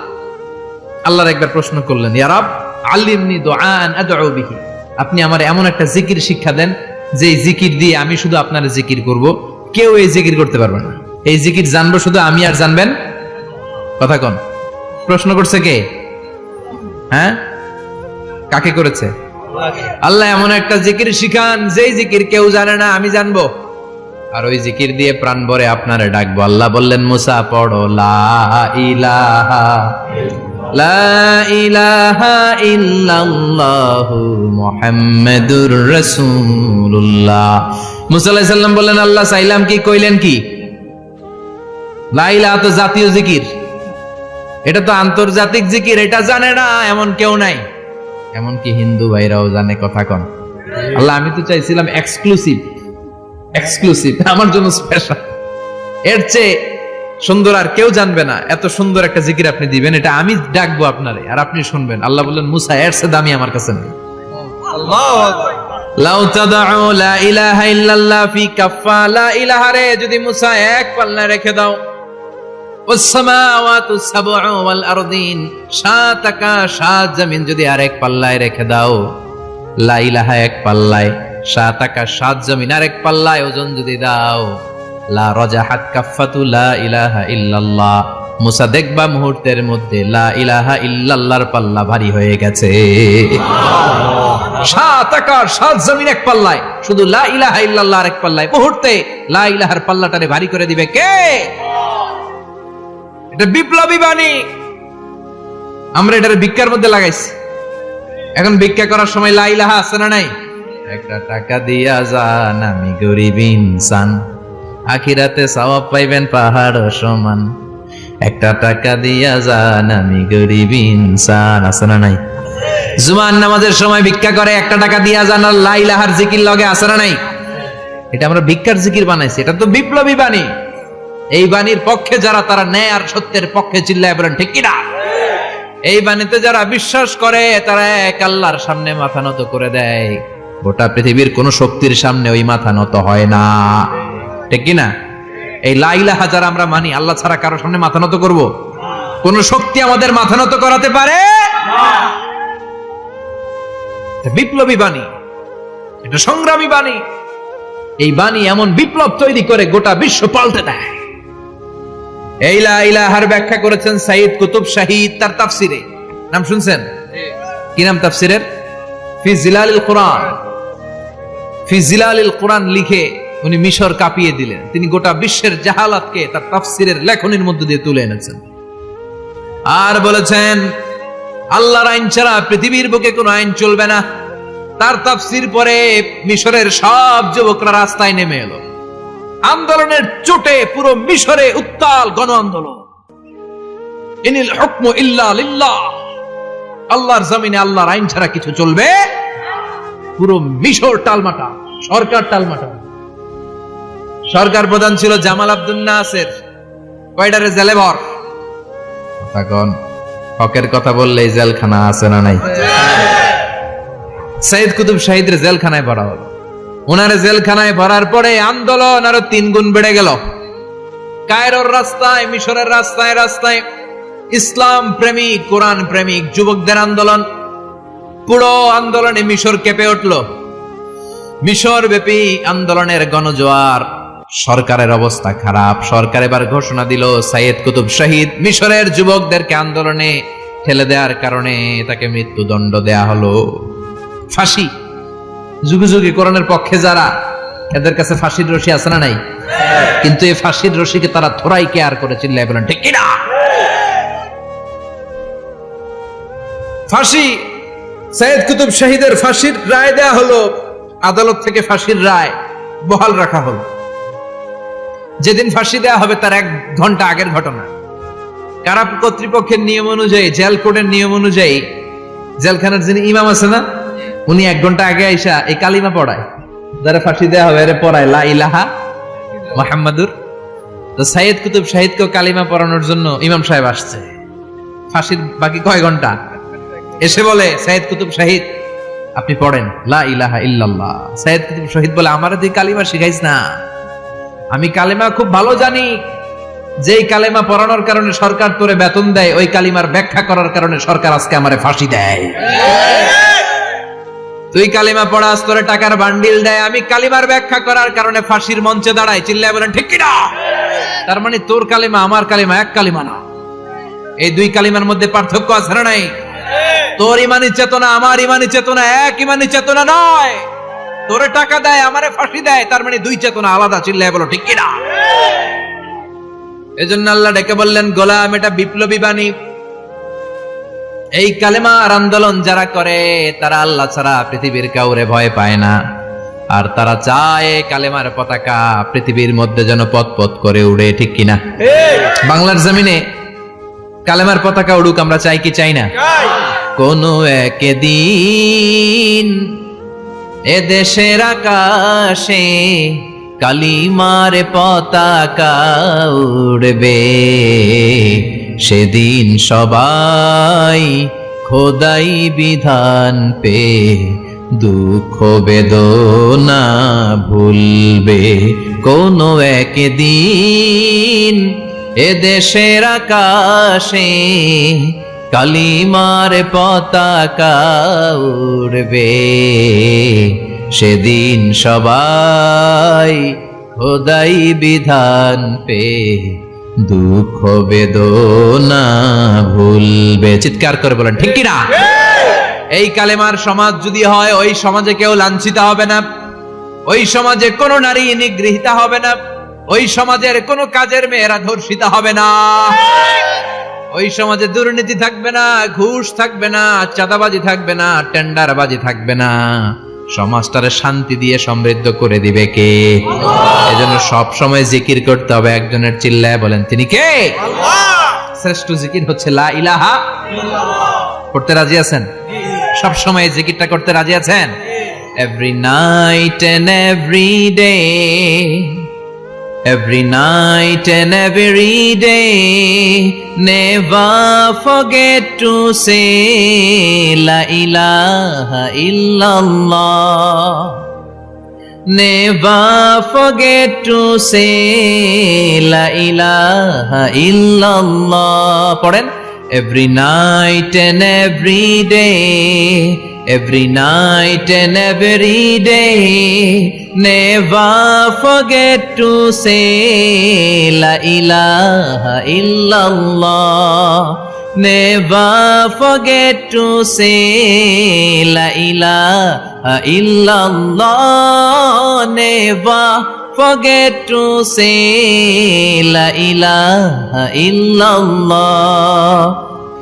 আল্লাহর একবার প্রশ্ন করলেন, ইয়া রাব আল্লিমনি দুআন আদউ বিহি, আপনি আমার এমন একটা জিকির শিক্ষা দেন যে জিকির দিয়ে আমি শুধু আপনার জিকির করব, কেউ এই জিকির করতে পারবে না, এই জিকির জানবো শুধু আমি আর জানবেন। কথা কোন? প্রশ্ন করছে কে? হ্যাঁ, কাকে করেছে? আল্লাহ এমন একটা জিকির শিখান যেই জিকির কেউ জানে না, আমি জানবো, আর ওই জিকির দিয়ে প্রাণ ভরে আপনারে ডাকবো। আল্লাহ বললেন, মুসা পড়ো লা ইলাহা লা ইলাহা ইল্লাল্লাহু মুহাম্মাদুর রাসূলুল্লাহ। মুসা আলাইহিস সালাম বললেন, আল্লাহ চাইলাম কি, কইলেন কি? লা ইলাহা তো জাতীয় জিকির, এটা তো আন্তর্জাতিক জিকির, এটা জানে না এমন কেউ নাই, এমনকি হিন্দু ভাইরাও জানে। কথা কন। আল্লাহ আমি তো চাইছিলাম এক্সক্লুসিভ, এক্সক্লুসিভ আমার জন্য স্পেশাল, এর চেয়ে সুন্দর আর কেউ জানবে না, এত সুন্দর একটা জিকির আপনি দিবেন, এটা আমি ডাকবো আপনারে আর আপনি শুনবেন। আল্লাহ বললেন, মুসা এর চেয়ে দামি আমার কাছে নেই। আল্লাহু আকবার। লাউ তাদউ লা ইলাহা ইল্লাল্লাহ ফি কাফা, লা ইলাহা রে যদি মুসা এক পাল্লায় রেখে দাও, ওয়াস সামাওয়াতু সাবউ ওয়াল আরদিন, সাত আকাশ সাত জমিন যদি আরেক পাল্লায় রেখে দাও, লা ইলাহা এক পাল্লায়, সাত আকাশ সাত জমিন আরেক পাল্লায় ওজন যদি দাও, লা রাজাহাত কাফাতু লা ইলাহা ইল্লাল্লাহ, মুসা দেখবা মুহূর্তের মধ্যে লা ইলাহা ইল্লাল্লাহর পাল্লা ভারী হয়ে গেছে। সাত আকাশ সাত জমিন এক পাল্লায়, শুধু লা ইলাহা ইল্লাল্লাহ আরেক পাল্লায়, মুহূর্তে লা ইলাহার পাল্লাটারে ভারী করে দিবে কে? এটা বিপ্লবী বাণী। আমরা এটার ভিক্ষার মধ্যে লাগাইছি। এখন ভিক্ষা করার সময় লা ইলাহা আছে না নাই? একটা টাকা দিয়া যান আমি গরিব ইনসান, আখিরাতে সওয়াব পাইবেন পাহাড় সমান, একটা টাকা দিয়া যান আমি গরিব ইনসান, আছে না নাই? জুমার নামাজের সময় ভিক্ষা করে একটা টাকা দিয়া যান আর লা ইলাহার জিকির লগে, আছে না নাই? এটা আমরা ভিক্ষার জিকির বানাইছি, এটা তো বিপ্লবী বাণী। এই বাণীর পক্ষে যারা, তারা ন্যায় আর সত্যের পক্ষে চিল্লায় বলেন ঠিক কিনা? এই বাণীতে যারা বিশ্বাস করে তারা এক আল্লাহর সামনে মাথা নত করে দেয়, গোটা পৃথিবীর কোন শক্তির সামনে ওই মাথা নত হয় না, ঠিক কিনা? এই লা ইলাহা যারা আমরা মানি, আল্লাহ ছাড়া কারো সামনে মাথা নত করব? কোন শক্তি আমাদের মাথা নত করাতে পারে না। বিপ্লবী বাণী, এটা সংগ্রামী বাণী। এই বাণী এমন বিপ্লব তৈরি করে গোটা বিশ্ব পাল্টে দেয়। এই লা ইলাহার ব্যাখ্যা করেছেন সাইয়্যিদ কুতুব শাহীদ তার তাফসিরে, নাম শুনছেন? কি নাম তাফসিরের? ফি জিলালিল কুরআন। ফি জিলালিল কুরআন লিখে উনি মিশর কাঁপিয়ে দিলেন। তিনি গোটা বিশ্বের জাহালাতকে তার তাফসিরের লেখনীর মধ্যে দিয়ে তুলে এনেছেন। আর বলেছেন, আল্লাহর আইন ছাড়া পৃথিবীর বুকে কোনো আইন চলবে না। তার তাফসির পরে মিশরের সব যুবকরা রাস্তায় নেমে এলো। আন্দোলনের চোটে পুরো মিশরে উত্তাল গণ আন্দোলন। ইনিল হুকমু ইল্লা লিল্লাহ, আল্লাহর জমিনে আল্লাহর আইন ছাড়া কিছু চলবে? পুরো মিশর টালমাটা, সরকার টালমাটা। সরকার প্রধান ছিল জামাল আব্দুল নাসের, কয়টারে জেলে ভর। তখন হকের কথা বললেই জেলখানা আছে না নাই? সাইয়্যিদ কুতুব শাহীদের জেলখানায় ভরা হলো। ওনার জেলখানায় ভরার পরে আন্দোলন আরো 3 গুণ বেড়ে গেল। কায়রোর রাস্তায়, মিশরের রাস্তায় রাস্তায় ইসলাম প্রেমিক, কোরআন প্রেমিক যুবকদের আন্দোলন। পুরো আন্দোলনে মিশর কেঁপে উঠল। মিশর ব্যাপী আন্দোলনের গণজোয়ার। সরকারের অবস্থা খারাপ। সরকার এবার ঘোষণা দিল সাইয়েদ কুতুব শহীদ মিশরের যুবকদেরকে আন্দোলনে ঠেলে দেওয়ার কারণে তাকে মৃত্যুদণ্ড দেয়া হলো, ফাঁসি। যুগে যুগে কোরআনের পক্ষে যারা, এদের কাছে ফাঁসির রশি আছে না নাই? কিন্তু এই ফাঁসির রশিকে তারা থোড়াই কেয়ার করে, চিল্লায় বলেন ঠিক কিনা? ফাঁসি, সাইয়েদ কুতুব শহীদের ফাঁসির রায় দেয়া হলো। আদালত থেকে ফাঁসির রায় বহাল রাখা হলো। যেদিন ফাঁসি দেয়া হবে তার 1 ঘন্টা আগের ঘটনা। কারা কর্তৃপক্ষের নিয়ম অনুযায়ী, জেল কোডের নিয়ম অনুযায়ী জেলখানার যিনি ইমাম আছে না, উনি 1 ঘন্টা আগে আইসা এই কালিমা পড়ায়, যারা ফাঁসি দেয়া হবে এর পড়ায় লা ইলাহা মুহাম্মাদুর। তো সাইয়েদ কুতুব শহীদকে কালিমা পড়ানোর জন্য ইমাম সাহেব আসছে। ফাঁসির বাকি কয় ঘন্টা, এসে বলে সাইয়েদ কুতুব শহীদ আপনি পড়েন লা ইলাহা ইল্লাল্লাহ। সাইয়েদ কুতুব শহীদ বলে আমারে তুই কালিমা শিখাইস না, আমি কালিমা খুব ভালো জানি। যেই কালিমা পড়ানোর কারণে সরকার তোরে বেতন দেয়, ওই কালিমার ব্যাখ্যা করার কারণে সরকার আজকে আমারে ফাঁসি দেয়। তুই কালিমা পড়াস, তোরে টাকার বান্ডিল দেয়, আমি কালিমার ব্যাখ্যা করার কারণে ফাঁসির মঞ্চে দাঁড়াই। চিল্লায় বলেন ঠিক কিনা? তার মানে তোর কালিমা আমার কালিমা এক কালিমা না। এই 2 কালিমার মধ্যে পার্থক্য আছে না নাই? তোর ইমানি চেতনা আমার ইমানি চেতনা এক ইমানি চেতনা নয়। তোরে টাকা দেয়, আমারে ফাঁসি দেয়, তার মানে 2 চেতনা আলাদা। চিল্লায় বলো ঠিক কিনা? এজন্য আল্লাহ ডেকে বললেন গোলাম, এটা বিপ্লবী বাণী। এই কালেমার আন্দোলন যারা করে তারা আল্লাহ ছাড়া পৃথিবীর কাউরে ভয় পায় না। আর তারা চায় কালেমার পতাকা পৃথিবীর মধ্যে যেন পথ পথ করে উড়ে, ঠিক কিনা? বাংলার জমিনে কালেমার পতাকা উড়ুক, আমরা চাই কি চাই না? কোন একদিন এ দেশের আকাশে কালিমার পতাকা উড়বে, সেদিন সবাই খোদাই বিধান পে দুঃখ বেদনা ভুলবে। কোন একদিন এ দেশের আকাশে কালিমার পতাকা উড়বে, সেদিন সবাই খোদাই বিধান পে দুঃখ বেদনা ভুলবে। চিৎকার করে বলেন ঠিক কিনা? এই কালেমার সমাজ যদি হয়, ওই সমাজে কেউ লাঞ্ছিত হবে না, ওই সমাজে কোনো নারী নিগৃহীত হবে না, ওই সমাজের কোনো কাজের মেয়েরা ধর্ষিত হবে না, ওই সমাজে দুর্নীতি থাকবে না, ঘুষ থাকবে না, চাঁদাবাজি থাকবে না, টেন্ডারবাজি থাকবে না। সমাজটারে শান্তি দিয়ে সমৃদ্ধ করে দিবে কে? এজন্য সব সময় জিকির করতে হবে একজনের। চিল্লায় বলেন তিনি কে? আল্লাহ। শ্রেষ্ঠ জিকির হচ্ছে লা ইলাহা ইল্লাল্লাহ। করতে রাজি আছেন? সব সময় জিকিরটা করতে রাজি আছেন? Every night and every day, every night and every day, never forget to say la ilaha illallah. Never forget to say la ilaha illallah. পড়েন every night and every day, every night and every day, never forget to say la ilaha illallah. Never forget to say la ilaha illallah. Never forget to say la ilaha illallah.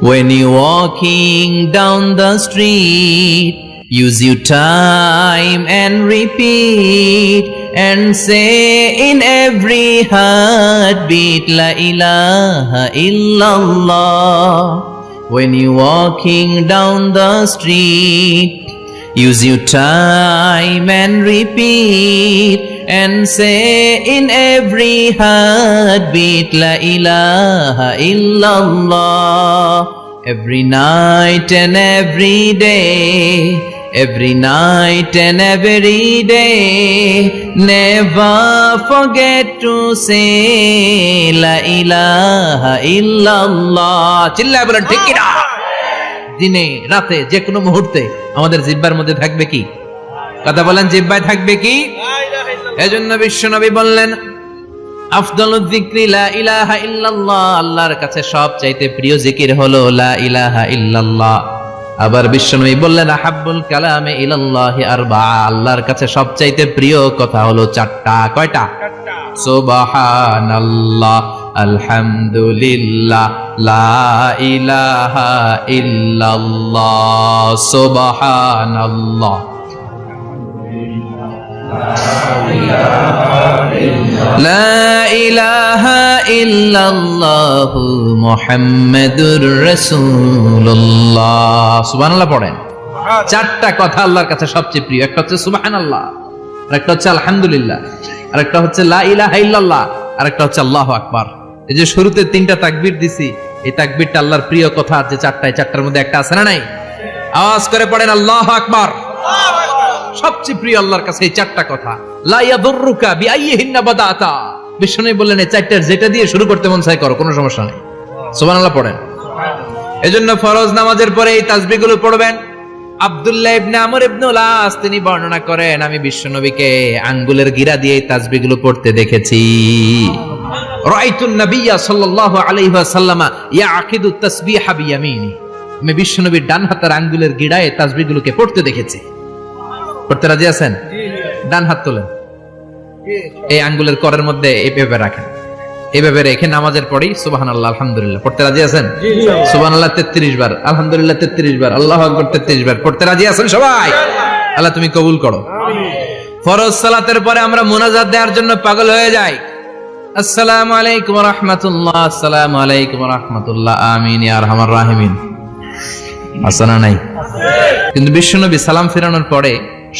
When you're walking down the street, use your time and repeat and say in every heartbeat la ilaha illallah. When you're walking down the street, use your time and repeat and say in every heartbeat la ilaha illallah. Every night and every day, every night and every day. Never forget to say La ilaha illallah. চিল্লায় বলেন ঠিক কি না? দিনে রাতে যে কোনো মুহূর্তে আমাদের জিহ্বার মধ্যে থাকবে কি? কথা বলেন, জিহ্বায় থাকবে কি? এজন্য বিশ্বনবী বললেন আফদালুয যিকরি লা ইলাহা ইল্লাল্লাহ, আল্লাহর কাছে সবচাইতে প্রিয় জিকির হলো লা ইলাহা ইল্লাল্লাহ। আবার বিশ্বনবী বললেন আহাব্বুল কালামে ইলাল্লাহি আরবাআ, আল্লাহর কাছে সবচাইতে প্রিয় কথা হলো চারটা। কয়টা? সুবহানাল্লাহ, আলহামদুলিল্লাহ, লা ইলাহা ইল্লাল্লাহ। সুবহানাল্লাহ, লা ইলাহা ইল্লাল্লাহ, মুহাম্মাদুর রাসূলুল্লাহ। সুবহানাল্লাহ পড়েন। চারটা কথা আল্লাহর কাছে সবচেয়ে প্রিয়। একটা হচ্ছে সুবহানাল্লাহ, আরেকটা হচ্ছে আলহামদুলিল্লাহ, আরেকটা হচ্ছে লা ইলাহা ইল্লাল্লাহ, আরেকটা হচ্ছে আল্লাহু আকবার। এই যে শুরুতে তিনটা তাকবীর দিছি, এই তাকবীরটা আল্লাহর প্রিয় কথা যে চারটায়, চারটার মধ্যে একটা আছে না নাই? আওয়াজ করে পড়েন আল্লাহু আকবার। সবচেয়ে প্রিয় আল্লাহর কাছে এই চারটা কথা। লা ইয়াদুররুকা বিআইয়িহিন্না বাদাতা, বিষ্ণু বললেন এই চারটার যেটা দিয়ে শুরু করতে মন চায় করো, কোনো সমস্যা নেই। সুবহানাল্লাহ পড়েন। এজন্য ফরজ নামাজের পরে এই তাসবিহগুলো পড়বেন। আব্দুল্লাহ ইবনে আমর ইবনে আস তিনি বর্ণনা করেন, আমি বিশ্বনবীকে আঙ্গুলের গিরা দিয়ে এই তাসবিহগুলো পড়তে দেখেছি। রাআইতুন নাবিয়্যা সাল্লাল্লাহু আলাইহি ওয়াসাল্লাম ইয়াকিদু তাসবিহা বিয়ামিনি, আমি বিশ্বনবীর ডান হাতের আঙ্গুলের গিরায় এই তাসবিহগুলোকে পড়তে দেখেছি। পড়তে রাজি আছেন? ডান হাত তোলেন, এই আঙ্গুলের করের মধ্যে এইভাবে রাখেন, এইভাবে রেখে নামাজের পরেই সুবহানাল্লাহ আলহামদুলিল্লাহ পড়তে রাজি আছেন? সুবহানাল্লাহ 33 বার, আলহামদুলিল্লাহ 33 বার, আল্লাহু আকবার 33 বার। পড়তে রাজি আছেন সবাই? আল্লাহ তুমি কবুল করো। ফরজ সালাতের পরে আমরা মুনাজাত দেওয়ার জন্য পাগল হয়ে যাই। আসসালামু আলাইকুম ওয়া রাহমাতুল্লাহ, আসসালামু আলাইকুম ওয়া রাহমাতুল্লাহ, আমিন ইয়া আরহামার রাহিমিন। আসনা নাই? কিন্তু বিশ্বনবী সালাম ফেরানোর পরে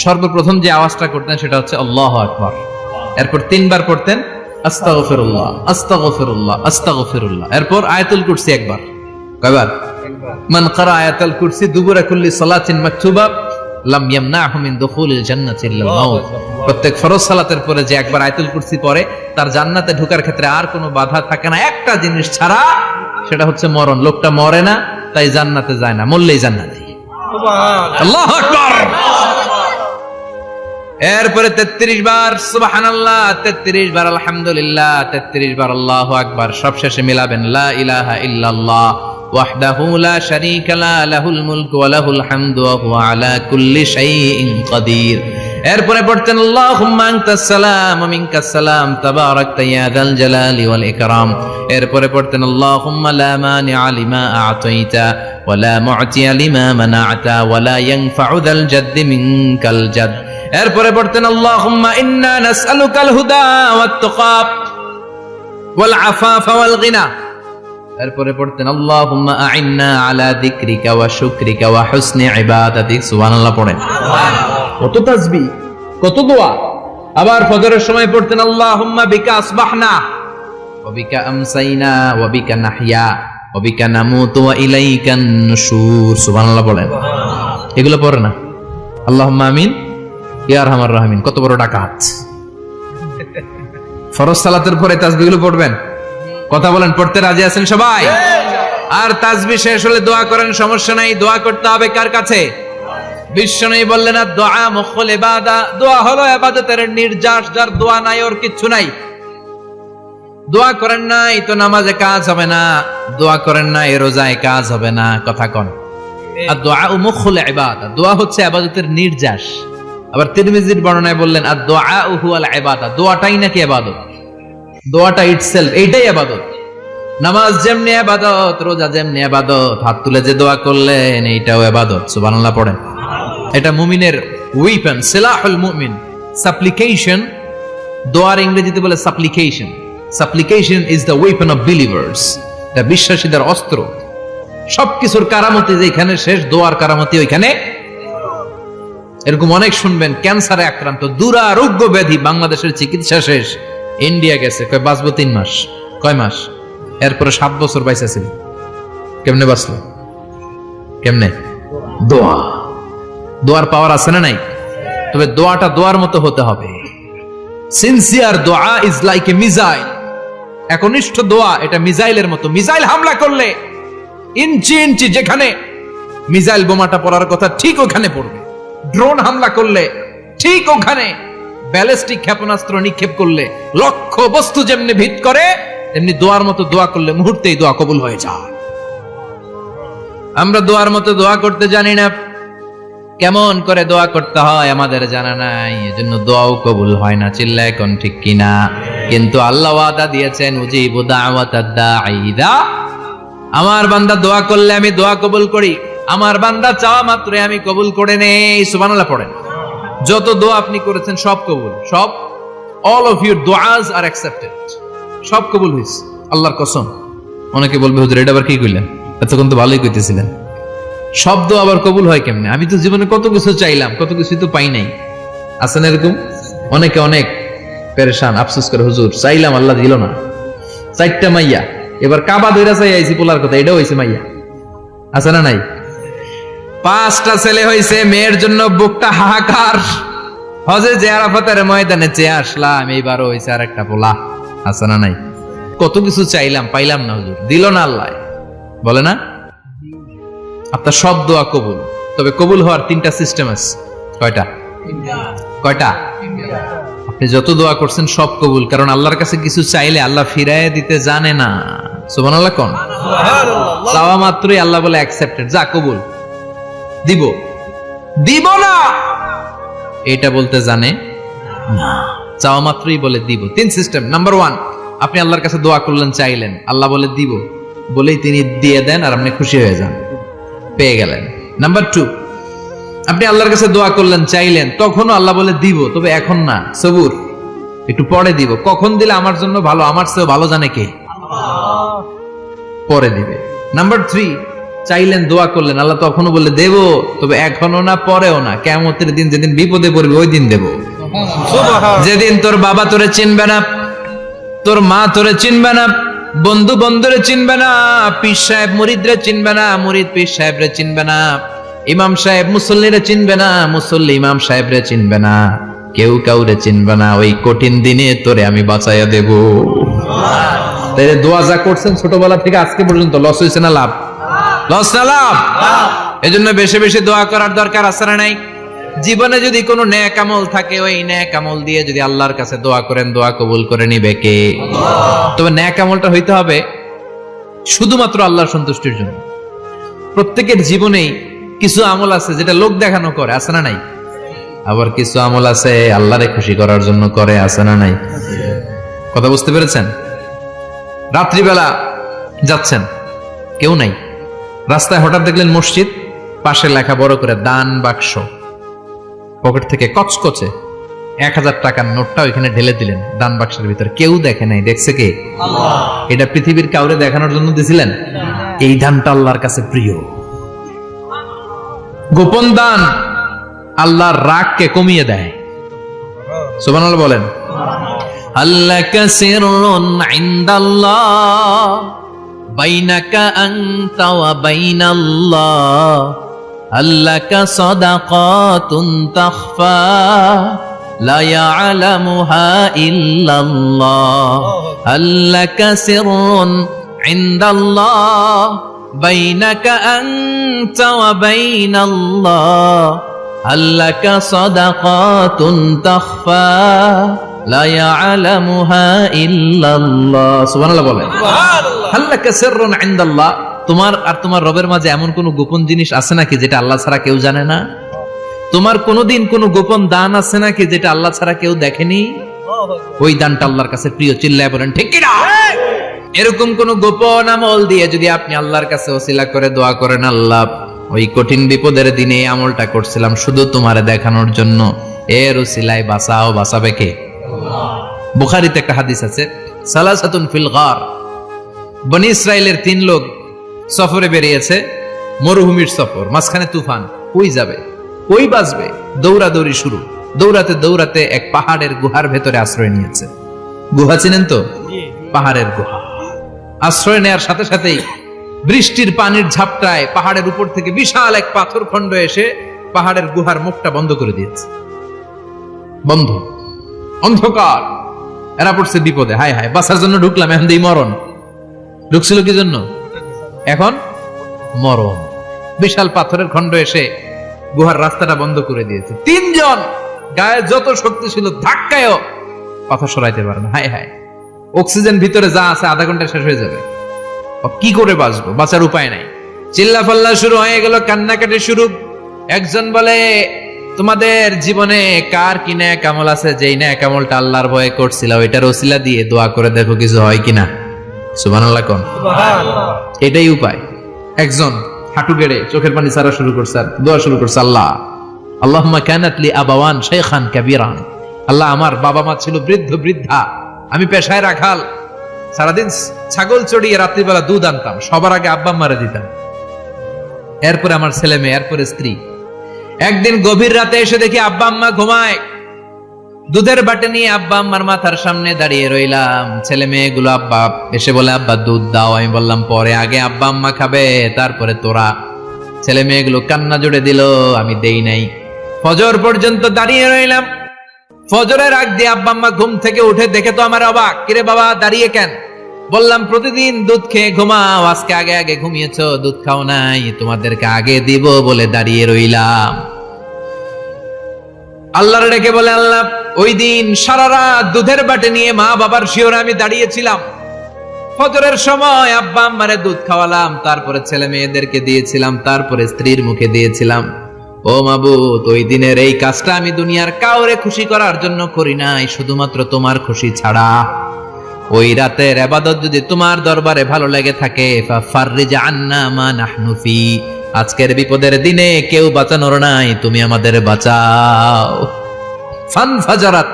সর্বপ্রথম যে আওয়াজটা করতেন সেটা হচ্ছে আল্লাহু আকবার। এরপর 3 বার পড়তেন আস্তাগফিরুল্লাহ, আস্তাগফিরুল্লাহ, আস্তাগফিরুল্লাহ। এরপর আয়াতুল কুরসি একবার। কয়বার? মান ক্বারা আয়াতুল কুরসি দুবুরা কুল্লি সালাতিন মাকতুবা লাম ইয়ামনাহু মিন দুখুলিল জান্নাতি ইল্লাল মাউত। প্রত্যেক ফরজ সালাতের পরে যে একবার আয়াতুল কুরসি পড়ে তার জান্নাতে ঢোকার ক্ষেত্রে আর কোনো বাধা থাকে না, একটা জিনিস ছাড়া, সেটা হচ্ছে মরণ। লোকটা মরে না তাই জান্নাতে যায় না, মরলেই জান্নাতি। সুবহানাল্লাহ, আল্লাহু আকবার। এরপরে 33 বার সুবহানাল্লাহ, 33 বার আলহামদুলিল্লাহ, 33 বার আল্লাহু আকবার। সবশেষে মিলাবেন লা ইলাহা ইল্লাল্লাহ ওয়াহদাহু লা শারীকা লা লাহুল মুলকু ওয়া লাহুল হামদু ওয়া হুয়া আলা কুল্লি শাইইন কাদির। এরপরে পড়তেন আল্লাহুম্মা আনতাস সালাম ওয়া মিনকাস সালাম তাবারাকতা ইয়া যাল জালালি ওয়াল ইকরাম। এরপরে পড়তেন আল্লাহুম্মা লা মানিআ লিমা আ'তাইতা ওয়া লা মু'তিয়া লিমা মানা'তা ওয়া লা ইয়ানফা'ু যাল জাদ্দি মিনকাল জাদ। এরপরে পড়তেন আল্লাহুম্মা ইন্না নাসআলুকাল হুদা ওয়াত তুকা ওয়াল আফাফা ওয়াল গিনা। এরপরে পড়তেন আল্লাহুম্মা আ'ইন্না আলা যিকরিকা ওয়া শুকরিকা ওয়া হুসনি ইবাদাতিক। সুবহানাল্লাহ পড়েন। কত তাসবিহ, কত দোয়া। আবার ফজরের সময় পড়তেন আল্লাহুম্মা বিকা আসবাহনা ওয়া বিকা আমসাইনা ওয়া বিকা নাহইয়া ওয়া বিকা নামুতু ওয়া ইলাইকান নুশুর। সুবহানাল্লাহ পড়েন। এগুলো পড়ে না? আল্লাহুম্মা আমিন ইয়া আরহামার রাহিমিন। কত বড় ডাকাত। ফরজ সালাতের পরে তাসবিহগুলো পড়বেন। কথা বলেন, পড়তে রাজি আছেন সবাই? আর তাসবিহ শেষ হলে দোয়া করেন, সমস্যা নাই। দোয়া করতে হবে কার কাছে? বিশ্বনবী বললেন না, দোয়া মুখুল ইবাদা, দোয়া হলো ইবাদতের নির্যাস। যার দোয়া নাই ওর কিচ্ছু নাই। দোয়া করেন নাই তো নামাজে কাজ হবে না, দোয়া করেন নাই রোজায় কাজ হবে না। কথা কোন? আর দোয়া মুখুল ইবাদা, দোয়া হচ্ছে ইবাদতের নির্যাস। আবার তিরমিজির বর্ণনায় বললেন আর দোয়া হুয়াল ইবাদা, দোয়াটাই নাকি ইবাদত। দোয়াটা ইটসেলফ, এইটাই ইবাদত। নামাজ যেমনি ইবাদত, রোজা যেমনি ইবাদত, হাত তুলে যে দোয়া করলেন এইটাও ইবাদত। সুবহানাল্লাহ পড়েন। এটা মুমিনের ওয়েপন, সিলাহুল মুমিন। সাপ্লিকেশন, দোয়ার ইংরেজিতে বলে সাপ্লিকেশন। সাপ্লিকেশন is the weapon of believers. এটা বিশ্বাসীদের অস্ত্র। সবকিছুর কারামতি যেখানে শেষ, দোয়ার কারামতি ওইখানে। এরকম অনেক শুনবেন ক্যান্সারে আক্রান্ত, দুরারোগ্য ব্যাধি, বাংলাদেশের চিকিৎসা শেষ, ইন্ডিয়া গেছে, কয় বাঁচবো 3 মাস। কয় মাস? এরপরে 7 বছর বাইসা ছিল। কেমনে বাঁচলো? কেমনে? দোয়া। দোয়ার পাওয়ার আছে না নাই? তবে দোয়াটা দোয়ার মতো হতে হবে। সিনসিয়ার দোয়া ইজ লাইক এ মিসাইল। একনিষ্ঠ দোয়া এটা মিসাইলের মতো। মিসাইল হামলা করলে ইঞ্চি ইঞ্চি যেখানে মিসাইল বোমাটা পড়ার কথা ঠিক ওখানে পড়বে। ড্রোন হামলা করলে ঠিক ওখানে, ব্যালিস্টিক ক্ষেপণাস্ত্র নিক্ষেপ করলে লক্ষ্য বস্তু যেমনি ভিত করে, তেমনি দোয়ার মতো দোয়া করলে মুহূর্তেই দোয়া কবুল হয়ে যায়। আমরা দোয়ার মতো দোয়া করতে জানি না, কেমন করে দোয়া করতে হয় আমাদের জানা নাই, এজন্য দোয়াও কবুল হয় না। চিল্লায় কোন ঠিক কিনা? কিন্তু আল্লাহ ওয়াদা দিয়েছেন, উজিবু দাওয়াতাদ দাঈ ইযা, আমার বান্দা দোয়া করলে আমি দোয়া কবুল করি, আমার বান্দা চাওয়া মাত্রই আমি কবুল করে নেই। সুবহানাল্লাহ পড়েন। যত দোয়া আপনি করেছেন সব কবুল, সব, অল অফ ইউর দুআস আর অ্যাকসেপ্টেড, সব কবুল হইছে আল্লাহর কসম। অনেকে বলবে হুজুর এটা আবার কি কইলেন, এতক্ষণ তো ভালোই কইতেছিলেন, সব দোয়া আবার কবুল হয় কেমনে? আমি তো জীবনে কত কিছু চাইলাম, কত কিছু তো পাই নাই। আছেন এরকম অনেকে, অনেক পেরেশান, আফসোস করে হুজুর চাইলাম আল্লাহ দিল না। 4টা মাইয়া, এবার কাবা ধইরা চাই আইছি পোলার কথা, এটাও হইছে মাইয়া। আছে না নাই? 5টা ছেলে হইছে, মেয়ের জন্য বুকটা হাহাকার। হজে যে আরাফাতের ময়দানে চেয়ে আসলাম, এইবারও হইছে আর একটা পোলা। আছে না নাই? কত কিছু চাইলাম, পাইলাম না, হুজুর দিল না আল্লাহ, বলে না? আপনার সব দোয়া কবুল, তবে কবুল হওয়ার 3টা সিস্টেম আছে। কয়টা? কয়টা? আপনি যত দোয়া করছেন সব কবুল, কারণ আল্লাহর কাছে কিছু চাইলে আল্লাহ ফিরাইয়া দিতে জানে না। সুবহানাল্লাহ কোন? চাওয়া মাত্রই আল্লাহ বলে অ্যাকসেপ্টেড, যা কবুল, দিব দিব না এটা বলতে জানে না, চাওয়া মাত্রই বলে দিব। 3 সিস্টেম। নাম্বার 1, আপনি আল্লাহর কাছে দোয়া করলেন, চাইলেন, আল্লাহ বলে দিব, বলেই তিনি দিয়ে দেন আর আপনি খুশি হয়ে যান, পেয়ে গেলেন। নাম্বার 2, আপনি আল্লাহর কাছে দোয়া করলেন, চাইলেন, তখনও আল্লাহ বলে দিব, তবে এখন না, সবুর, একটু পরে দিব। কখন দিলে আমার জন্য ভালো, আমার চেয়েও ভালো জানে কে? পরে দিবে। নাম্বার 3, চাইলেন, দোয়া করলেন, আল্লাহ তখনও বলে দেব, তবে এখনো না, পরেও না, কিয়ামতের দিন যেদিন বিপদে পড়বে ওই দিন দেব। যেদিন তোর বাবা তোরে চিনবে না, তোর মা তোরে চিনবে না, বন্ধু বন্ধুরে চিনবে না, পীর সাহেব মুরিদরে চিনবে না, মুরিদ পীর সাহেবরে চিনবে না, ইমাম সাহেব মুসল্লিরে চিনবে না, মুসল্লি ইমাম সাহেবরে চিনবে না, কেউ কাউরে চিনবে না। ওই কঠিন দিনে তোরে আমি বাঁচাইয়া দেব। তাই দোয়া যা করছেন ছোটবেলা থেকে আজকে পর্যন্ত, লস হয়েছে না লাভ? লস না লাভ? এজন্য বেশি বেশি দোয়া করার দরকার আছে না নাই? জীবনে যদি কোনো নেক আমল থাকে, ওই নেক আমল দিয়ে যদি আল্লাহর কাছে দোয়া করেন, দোয়া কবুল করে নিবে কে? তবে নেক আমলটা হইতে হবে শুধুমাত্র আল্লাহর সন্তুষ্টির জন্য। প্রত্যেকের জীবনেই কিছু আমল আছে যেটা লোক দেখানো করে, আছে না নাই? আবার কিছু আমল আছে আল্লাহরে খুশি করার জন্য করে, আছে না নাই? কথা বুঝতে পেরেছেন? রাত্রিবেলা যাচ্ছেন, কেউ নাই, রাস্তায় হঠাৎ দেখলেন মসজিদ, পাশে লেখা বড় করে দান বাক্স, পকেট থেকে কচকচে 1000 টাকার নোটটা ওইখানে ঢেলে দিলেন দান বাক্সের ভিতরে। কেউ দেখে নাই, দেখছে কে? আল্লাহ। এটা পৃথিবীর কাউরে দেখানোর জন্য দিছিলেন? এই দানটা আল্লাহর কাছে প্রিয়। গোপন দান আল্লাহর রাগকে কমিয়ে দেয়। সুবহানাল্লাহ বলেন। আল্লাকা সিররুন ইনদাল্লাহ বাইনাকা আনতা ওয়া বাইনাল্লাহ, আল্লাকা সাদাকাতুন তাখফা লা ইয়ালামুহা ইল্লাল্লাহ, আল্লাকা সিররুন ইনদাল্লাহ বাইনাকা আনতা ওয়া বাইনাল্লাহ, আল্লাকা সাদাকাতুন তাখফা লা ইয়ালামুহা ইল্লাল্লাহ। সুবহানাল্লাহ বলেন। আল্লাকা সিররুন ইনদাল্লাহ, তোমার আর তোমার রবের মাঝে এমন কোন গোপন জিনিস আছে নাকি যেটা আল্লাহ ছাড়া কেউ জানে না? তোমার কোনদিন কোন গোপন দান আছে নাকি যেটা আল্লাহ ছাড়া কেউ দেখেনি? ওই দানটা আল্লাহর কাছে প্রিয়। চিল্লায় বলেন ঠিক কি না? এরকম কোন গোপন আমল দিয়ে যদি আপনি আল্লাহর কাছে ওসিলা করে দোয়া করেন, আল্লাহ ওই কঠিন বিপদের দিনে এই আমলটা করছিলাম শুধু তোমারে দেখানোর জন্য, এর ওসিলায় বাঁচাও, বাঁচাবে কে? আল্লাহ। বুখারীতে একটা হাদিস আছে, সালাসাতুন ফিল গার, বনি ইসরাইলের 3 লোক সফরে বেরিয়েছে, মরুভূমির সফর, মাঝখানে তুফান, কই যাবে, কই বাঁচবে, দৌড়াদৌড়ি শুরু। দৌড়াতে দৌড়াতে এক পাহাড়ের গুহার ভেতরে আশ্রয় নিয়েছে। গুহা চিনেন তো? পাহাড়ের গুহা। আশ্রয় নেয়ার সাথে সাথেই বৃষ্টির পানির ঝাপটায় পাহাড়ের উপর থেকে বিশাল এক পাথর খণ্ড এসে পাহাড়ের গুহার মুখটা বন্ধ করে দিয়েছে, বন্ধ, অন্ধকার। এরা পড়ছে বিপদে, হায় হায় বাঁচার জন্য ঢুকলাম, এখন দিই মরণ। ঢুকছিল কি জন্য? এখন মরণ। বিশাল পাথরের খণ্ড এসে গুহার রাস্তাটা বন্ধ করে দিয়েছে। তিনজন গায়ে যত শক্তি ছিল ধাক্কায়ও পাথর সরাইতে পারে না। হায় হায়, অক্সিজেন ভিতরে যা আছে আধা ঘন্টা শেষ হয়ে যাবে, কি করে বাঁচবো? বাঁচার উপায় নাই। চিল্লা ফাল্লা শুরু হয়ে গেল, কান্নাকাটি শুরু। একজন বলে, তোমাদের জীবনে কার কি নেক আমল আছে, যেই নেক আমলটা আল্লাহর ভয়ে করছিল ওইটার ওসিলা দিয়ে দোয়া করে দেখো কিছু হয় কিনা। সুবহানাল্লাহ কোন, এটাই উপায়। একজন হাঁটু গেড়ে চোখের পানি ছাড়া শুরু করছে, আর দোয়া শুরু করছে, আল্লাহ আল্লাহুম্মা কানাত লি আবাওয়ান শাইখান কাবীরান, আল্লাহ আমার বাবা মা ছিল বৃদ্ধ বৃদ্ধা, আমি পেশায় রাখাল, সারাদিন ছাগল চড়িয়ে রাত্রিবেলা দুধ আনতাম, সবার আগে আব্বা আম্মারে দিতাম, এরপরে আমার ছেলে মেয়ে, এরপরে স্ত্রী। একদিন গভীর রাতে এসে দেখি আব্বা আম্মা ঘুমায়, দুধের বাটি নিয়ে আব্বা আম্মার মাথার সামনে দাঁড়িয়ে রইলাম। ছেলে মেয়েগুলো আব্বা এসে বলে, আব্বা দুধ দাও। আমি বললাম পরে, আগে আব্বা আম্মা খাবে তারপরে তোরা। ছেলে মেয়েগুলো কান্না জুড়ে দিল, আমি দেই নাই। ফজর পর্যন্ত দাঁড়িয়ে রইলাম। ফজরের আগ দিয়ে আব্বা আম্মা ঘুম থেকে উঠে দেখে তো আমার অবাক, কিরে বাবা দাঁড়িয়ে কেন? বললাম প্রতিদিন দুধ খেয়ে ঘুমাও, আজকে আগে আগে ঘুমিয়েছো, দুধ খাও নাই, তোমাদেরকে আগে দিব বলে দাঁড়িয়ে রইলাম। আল্লাহর ডেকে বলে, আল্লাহ ওই দিন সারা রাত দুধের বাটি নিয়ে মা বাবার শিওরে আমি দাঁড়িয়েছিলাম, ফজরের সময় আব্বা আম্মারে দুধ খাওয়ালাম, তারপরে ছেলে মেয়েদেরকে দিয়েছিলাম, তারপরে স্ত্রীর মুখে দিয়েছিলাম। ও মাবুদ, ওই দিনের এই কাজটা আমি দুনিয়ার কাউরে খুশি করার জন্য করি নাই, শুধুমাত্র তোমার খুশি ছাড়া। ওই রাতের ইবাদত যদি তোমার দরবারে ভালো লেগে থাকে, ফাফাররিজ আন্না মা নাহনু ফি, আজকের বিপদের দিনে কেউ বাঁচানোর নাই, তুমি আমাদের বাঁচাও। ফানফাজারাত,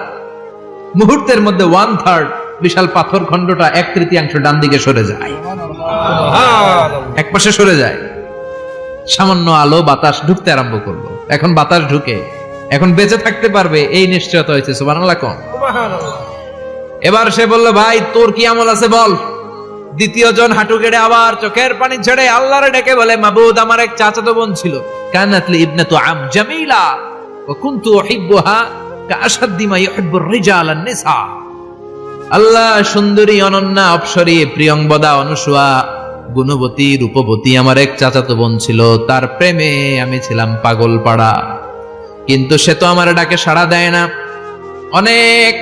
মুহূর্তের মধ্যে 1/3 বিশাল পাথর খণ্ডটা 1/3 ডান দিকে সরে যায়, এক পাশে সরে যায়। সামান্য আলো বাতাস ঢুকতে আরম্ভ করলো। এখন বাতাস ঢুকে এখন বেঁচে থাকতে পারবে এই নিশ্চয়তা হয়েছে। সুবহানাল্লাহ কোন। এবার সে বলল, ভাই তোর কি আমল আছে বল। দ্বিতীয় জন হাঁটু গেড়ে আবার চোখের পানি ছেড়ে আল্লাহরে ডেকে বলে, মাবুদ আমার এক চাচাতো বোন ছিল, কানাত লি ইবনাতু আম জামিলা ওয়া কুনতু উহিব্বুহা কাআশাদ্দি মা ইউহিব্বুর রিজাল আন-নিসা। আল্লাহ সুন্দরী, অনন্যা, অপ্সরী, প্রিয়ংবদা, অনুসুয়া, গুণবতী, রূপবতী আমার এক চাচাতো বোন ছিল, তার প্রেমে আমি ছিলাম পাগল পাড়া, কিন্তু সে তো আমার ডাকে সাড়া দেয় না। অনেক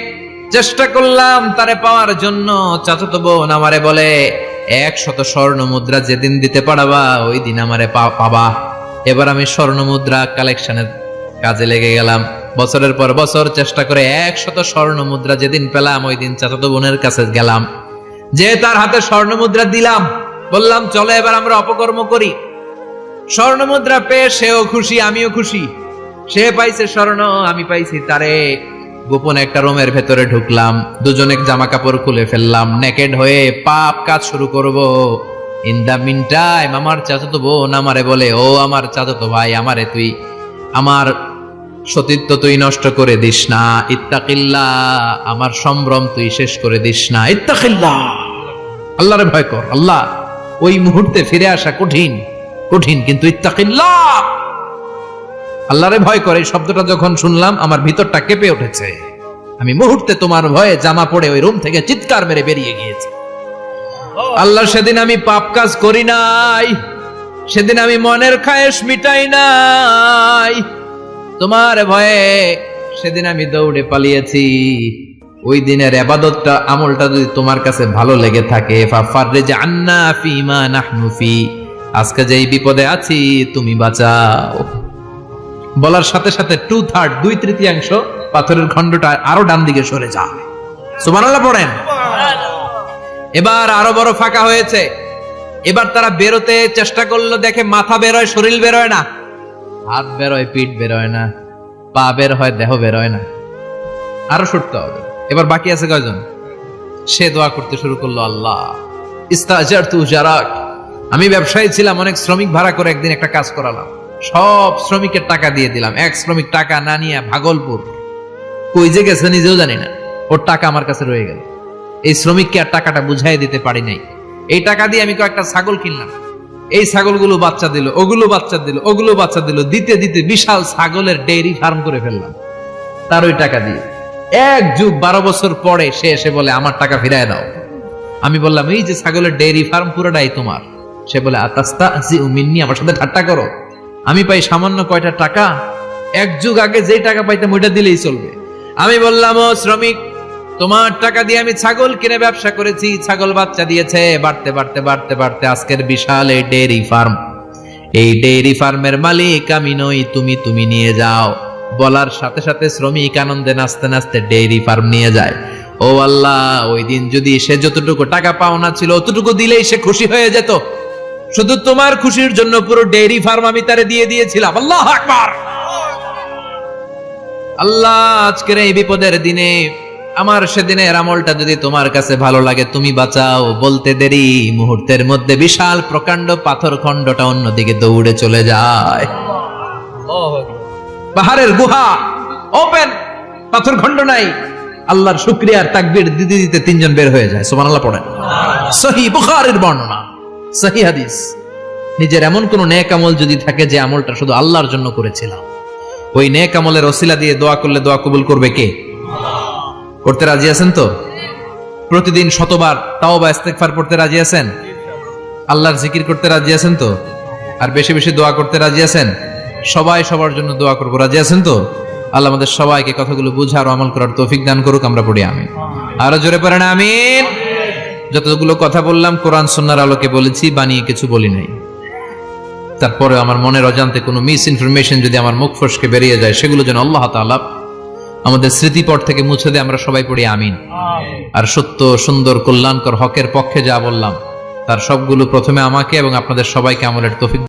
চেষ্টা করলাম তারে পাওয়ার জন্য। চাচাতো বোন আমারে বলে, 100 স্বর্ণ মুদ্রা যেদিন দিতে পারবা ওই দিন আমারে পাবা। এবার আমি স্বর্ণ মুদ্রা কালেকশনের কাজে লেগে গেলাম। বছরের পর বছর চেষ্টা করে 100 স্বর্ণ মুদ্রা যেদিন পেলাম ওই দিন চাচাতো বোনের কাছে গেলাম, যে তার হাতে স্বর্ণ মুদ্রা দিলাম, বললাম চলো এবার আমরা অপকর্ম করি। স্বর্ণ মুদ্রা পেয়ে সেও খুশি, আমিও খুশি। সে পাইছে স্বর্ণ, আমি পাইছি তারে। গোপন একটা রুমের ভেতরে ঢুকলাম, দুজনে জামা কাপড় খুলে ফেললাম, নেকেড হয়ে পাপ কাজ শুরু করব। ইন দা মিন টাইম আমার চাচাতো বোন আমারে বলে, ও আমার চাচাতো ভাই, আমারে তুই আমার সতীত্ব তুই নষ্ট করে দিস না, ইত্তাকিল্লাহ, আমার সম্ভ্রম তুই শেষ করে দিস না, ইত্তাকিল্লাহ, আল্লাহরে ভয় কর। আল্লাহ ওই মুহূর্তে ফিরে আসা কঠিন কঠিন, কিন্তু ইত্তাকিল্লাহ, আল্লাহরে ভয় করে এই শব্দটা যখন শুনলাম আমার ভিতরটা কেঁপে উঠেছে। আমি মুহূর্তে তোমার ভয়ে জামা পড়ে ওই রুম থেকে চিৎকার মেরে বেরিয়ে গিয়েছি। আল্লাহ সেদিন আমি পাপ কাজ করি নাই, সেদিন আমি মনের খায়েশ মিটাই নাই, তোমার ভয়ে সেদিন আমি দৌড়ে পালিয়েছি। ওই দিনের ইবাদতটা আমলটা যদি তোমার কাছে ভালো লেগে থাকে, ফাফাররিজ আন্না ফিমা নাহনু ফি, আজকে যেই বিপদে আছি তুমি বাঁচাও। বলার সাথে সাথে 2/3 2/3 পাথরের খণ্ডটা আরো ডান দিকে সরে যায়। সুবহানাল্লাহ পড়েন। এবার আরো বড় ফাঁকা হয়েছে। এবার তারা বেরোতে চেষ্টা করলো, দেখে মাথা বেরোয়, শরীর বেরোয় না, হাত বেরোয়, পিঠ বেরোয় না, পা বের হয়, দেহ বেরোয় না, আরো সরতে হবে। এবার বাকি আছে কয়জন? সে দোয়া করতে শুরু করলো, আল্লাহ ইস্তাজারতু জারাক, আমি ব্যবসায়ী ছিলাম, অনেক শ্রমিক ভাড়া করে একদিন একটা কাজ করালাম, সব শ্রমিকের টাকা দিয়ে দিলাম। এক শ্রমিক টাকা না নিয়ে ভাগলপুর কই যে গেছে নিজেও জানি না, ওর টাকা আমার কাছে রয়ে গেল। এই শ্রমিককে আর টাকাটা বুঝাই দিতে পারি নাই। এই টাকা দিয়ে আমি কয়েকটা ছাগল কিনলাম, এই ছাগলগুলো বাচ্চা দিল, ওগুলো বাচ্চা দিল, ওগুলো বাচ্চা দিল, দিতে দিতে বিশাল ছাগলের ডেইরি ফার্ম করে ফেললাম তার ওই টাকা দিয়ে। 1 যুগ 12 বছর পরে সে এসে বলে আমার টাকা ফিরায় দাও। আমি বললাম এই যে ছাগলের ডেইরি ফার্ম পুরোটাই তোমার। সে বলে আতাস্তাহজিউ মিন্নি, আমার সাথে ঠাট্টা করো? আমি পাই সামান্য কয়টা টাকা, 1 যুগ আগে যে টাকা পাইতাম ওইটা দিলেই চলবে। আমি বললাম ও শ্রমিক, তোমার টাকা দিয়ে আমি ছাগল কিনে ব্যবসা করেছি, ছাগল বাচ্চা দিয়েছে, বাড়তে বাড়তে বাড়তে বাড়তে আজকের বিশাল এই ডেইরি ফার্ম, এই ডেইরি ফার্মের মালিক আমি নই, তুমি নিয়ে যাও। বলার সাথে সাথে শ্রমিক আনন্দে নাচতে নাচতে ডেইরি ফার্ম নিয়ে যায়। ও আল্লাহ, ওই দিন যদি সে যতটুকু টাকা পাওনা ছিল অতটুকু দিলেই সে খুশি হয়ে যেত। শুধু তোমার খুশির জন্য পুরো ডেইরি ফার্ম আমি তারে দিয়ে দিয়েছিলাম। আল্লাহু আকবার। আল্লাহ, আজকের এই বিপদের দিনে আমার সেদিনের আমলটা যদি তোমার কাছে ভালো লাগে তুমি বাঁচাও। বলতে দেরি, মুহূর্তের মধ্যে বিশাল প্রকাণ্ড পাথর খণ্ডটা অন্যদিকে দৌড়ে চলে যায়। পাহাড়ের গুহা ওপেন, পাথর খণ্ড নাই। আল্লাহর শুকরিয়ার তাকবীর দিতে দিতে 3 জন বের হয়ে যায়। সুবহানাল্লাহ পড়েন। সহিহ বুখারীর বর্ণনা, সহিহ হাদিস। নিজের এমন কোন নেক আমল যদি থাকে যে আমলটা শুধু আল্লাহর জন্য করেছিলাম, ওই নেক আমলের ওসিলা দিয়ে দোয়া করলে দোয়া কবুল করবে কে? করতে রাজি আছেন তো? প্রতিদিন 100 বার তাওবা ইস্তেগফার পড়তে রাজি আছেন? আল্লাহর জিকির করতে রাজি আছেন তো? আর বেশি বেশি দোয়া করতে রাজি আছেন? সবাই সবার জন্য দোয়া করবো, রাজি আছেন তো? আল্লাহ আমাদের সবাইকে কথাগুলো বুঝার ও আমল করার তৌফিক দান করুক। আমরা পড়ি আমিন। আরো জোরে পড়েন আমিন। যতগুলো কথা বললাম কোরআন সুন্নাহর আলোকে বলেছি, বানিয়ে কিছু বলি নাই। তারপরে আমার মনের অজান্তে কোনো মিস ইনফরমেশন যদি আমার মুখ ফসকে বেরিয়ে যায়, সেগুলো যেন আল্লাহ তাআলা আমাদের স্মৃতিপট থেকে মুছে দেয়। আমরা সবাই পড়ি আমিন। আর সত্য, সুন্দর, কল্যাণকর, হকের পক্ষে যা বললাম তার সবগুলো প্রথমে আমাকে এবং আপনাদের সবাইকে আমলের তৌফিক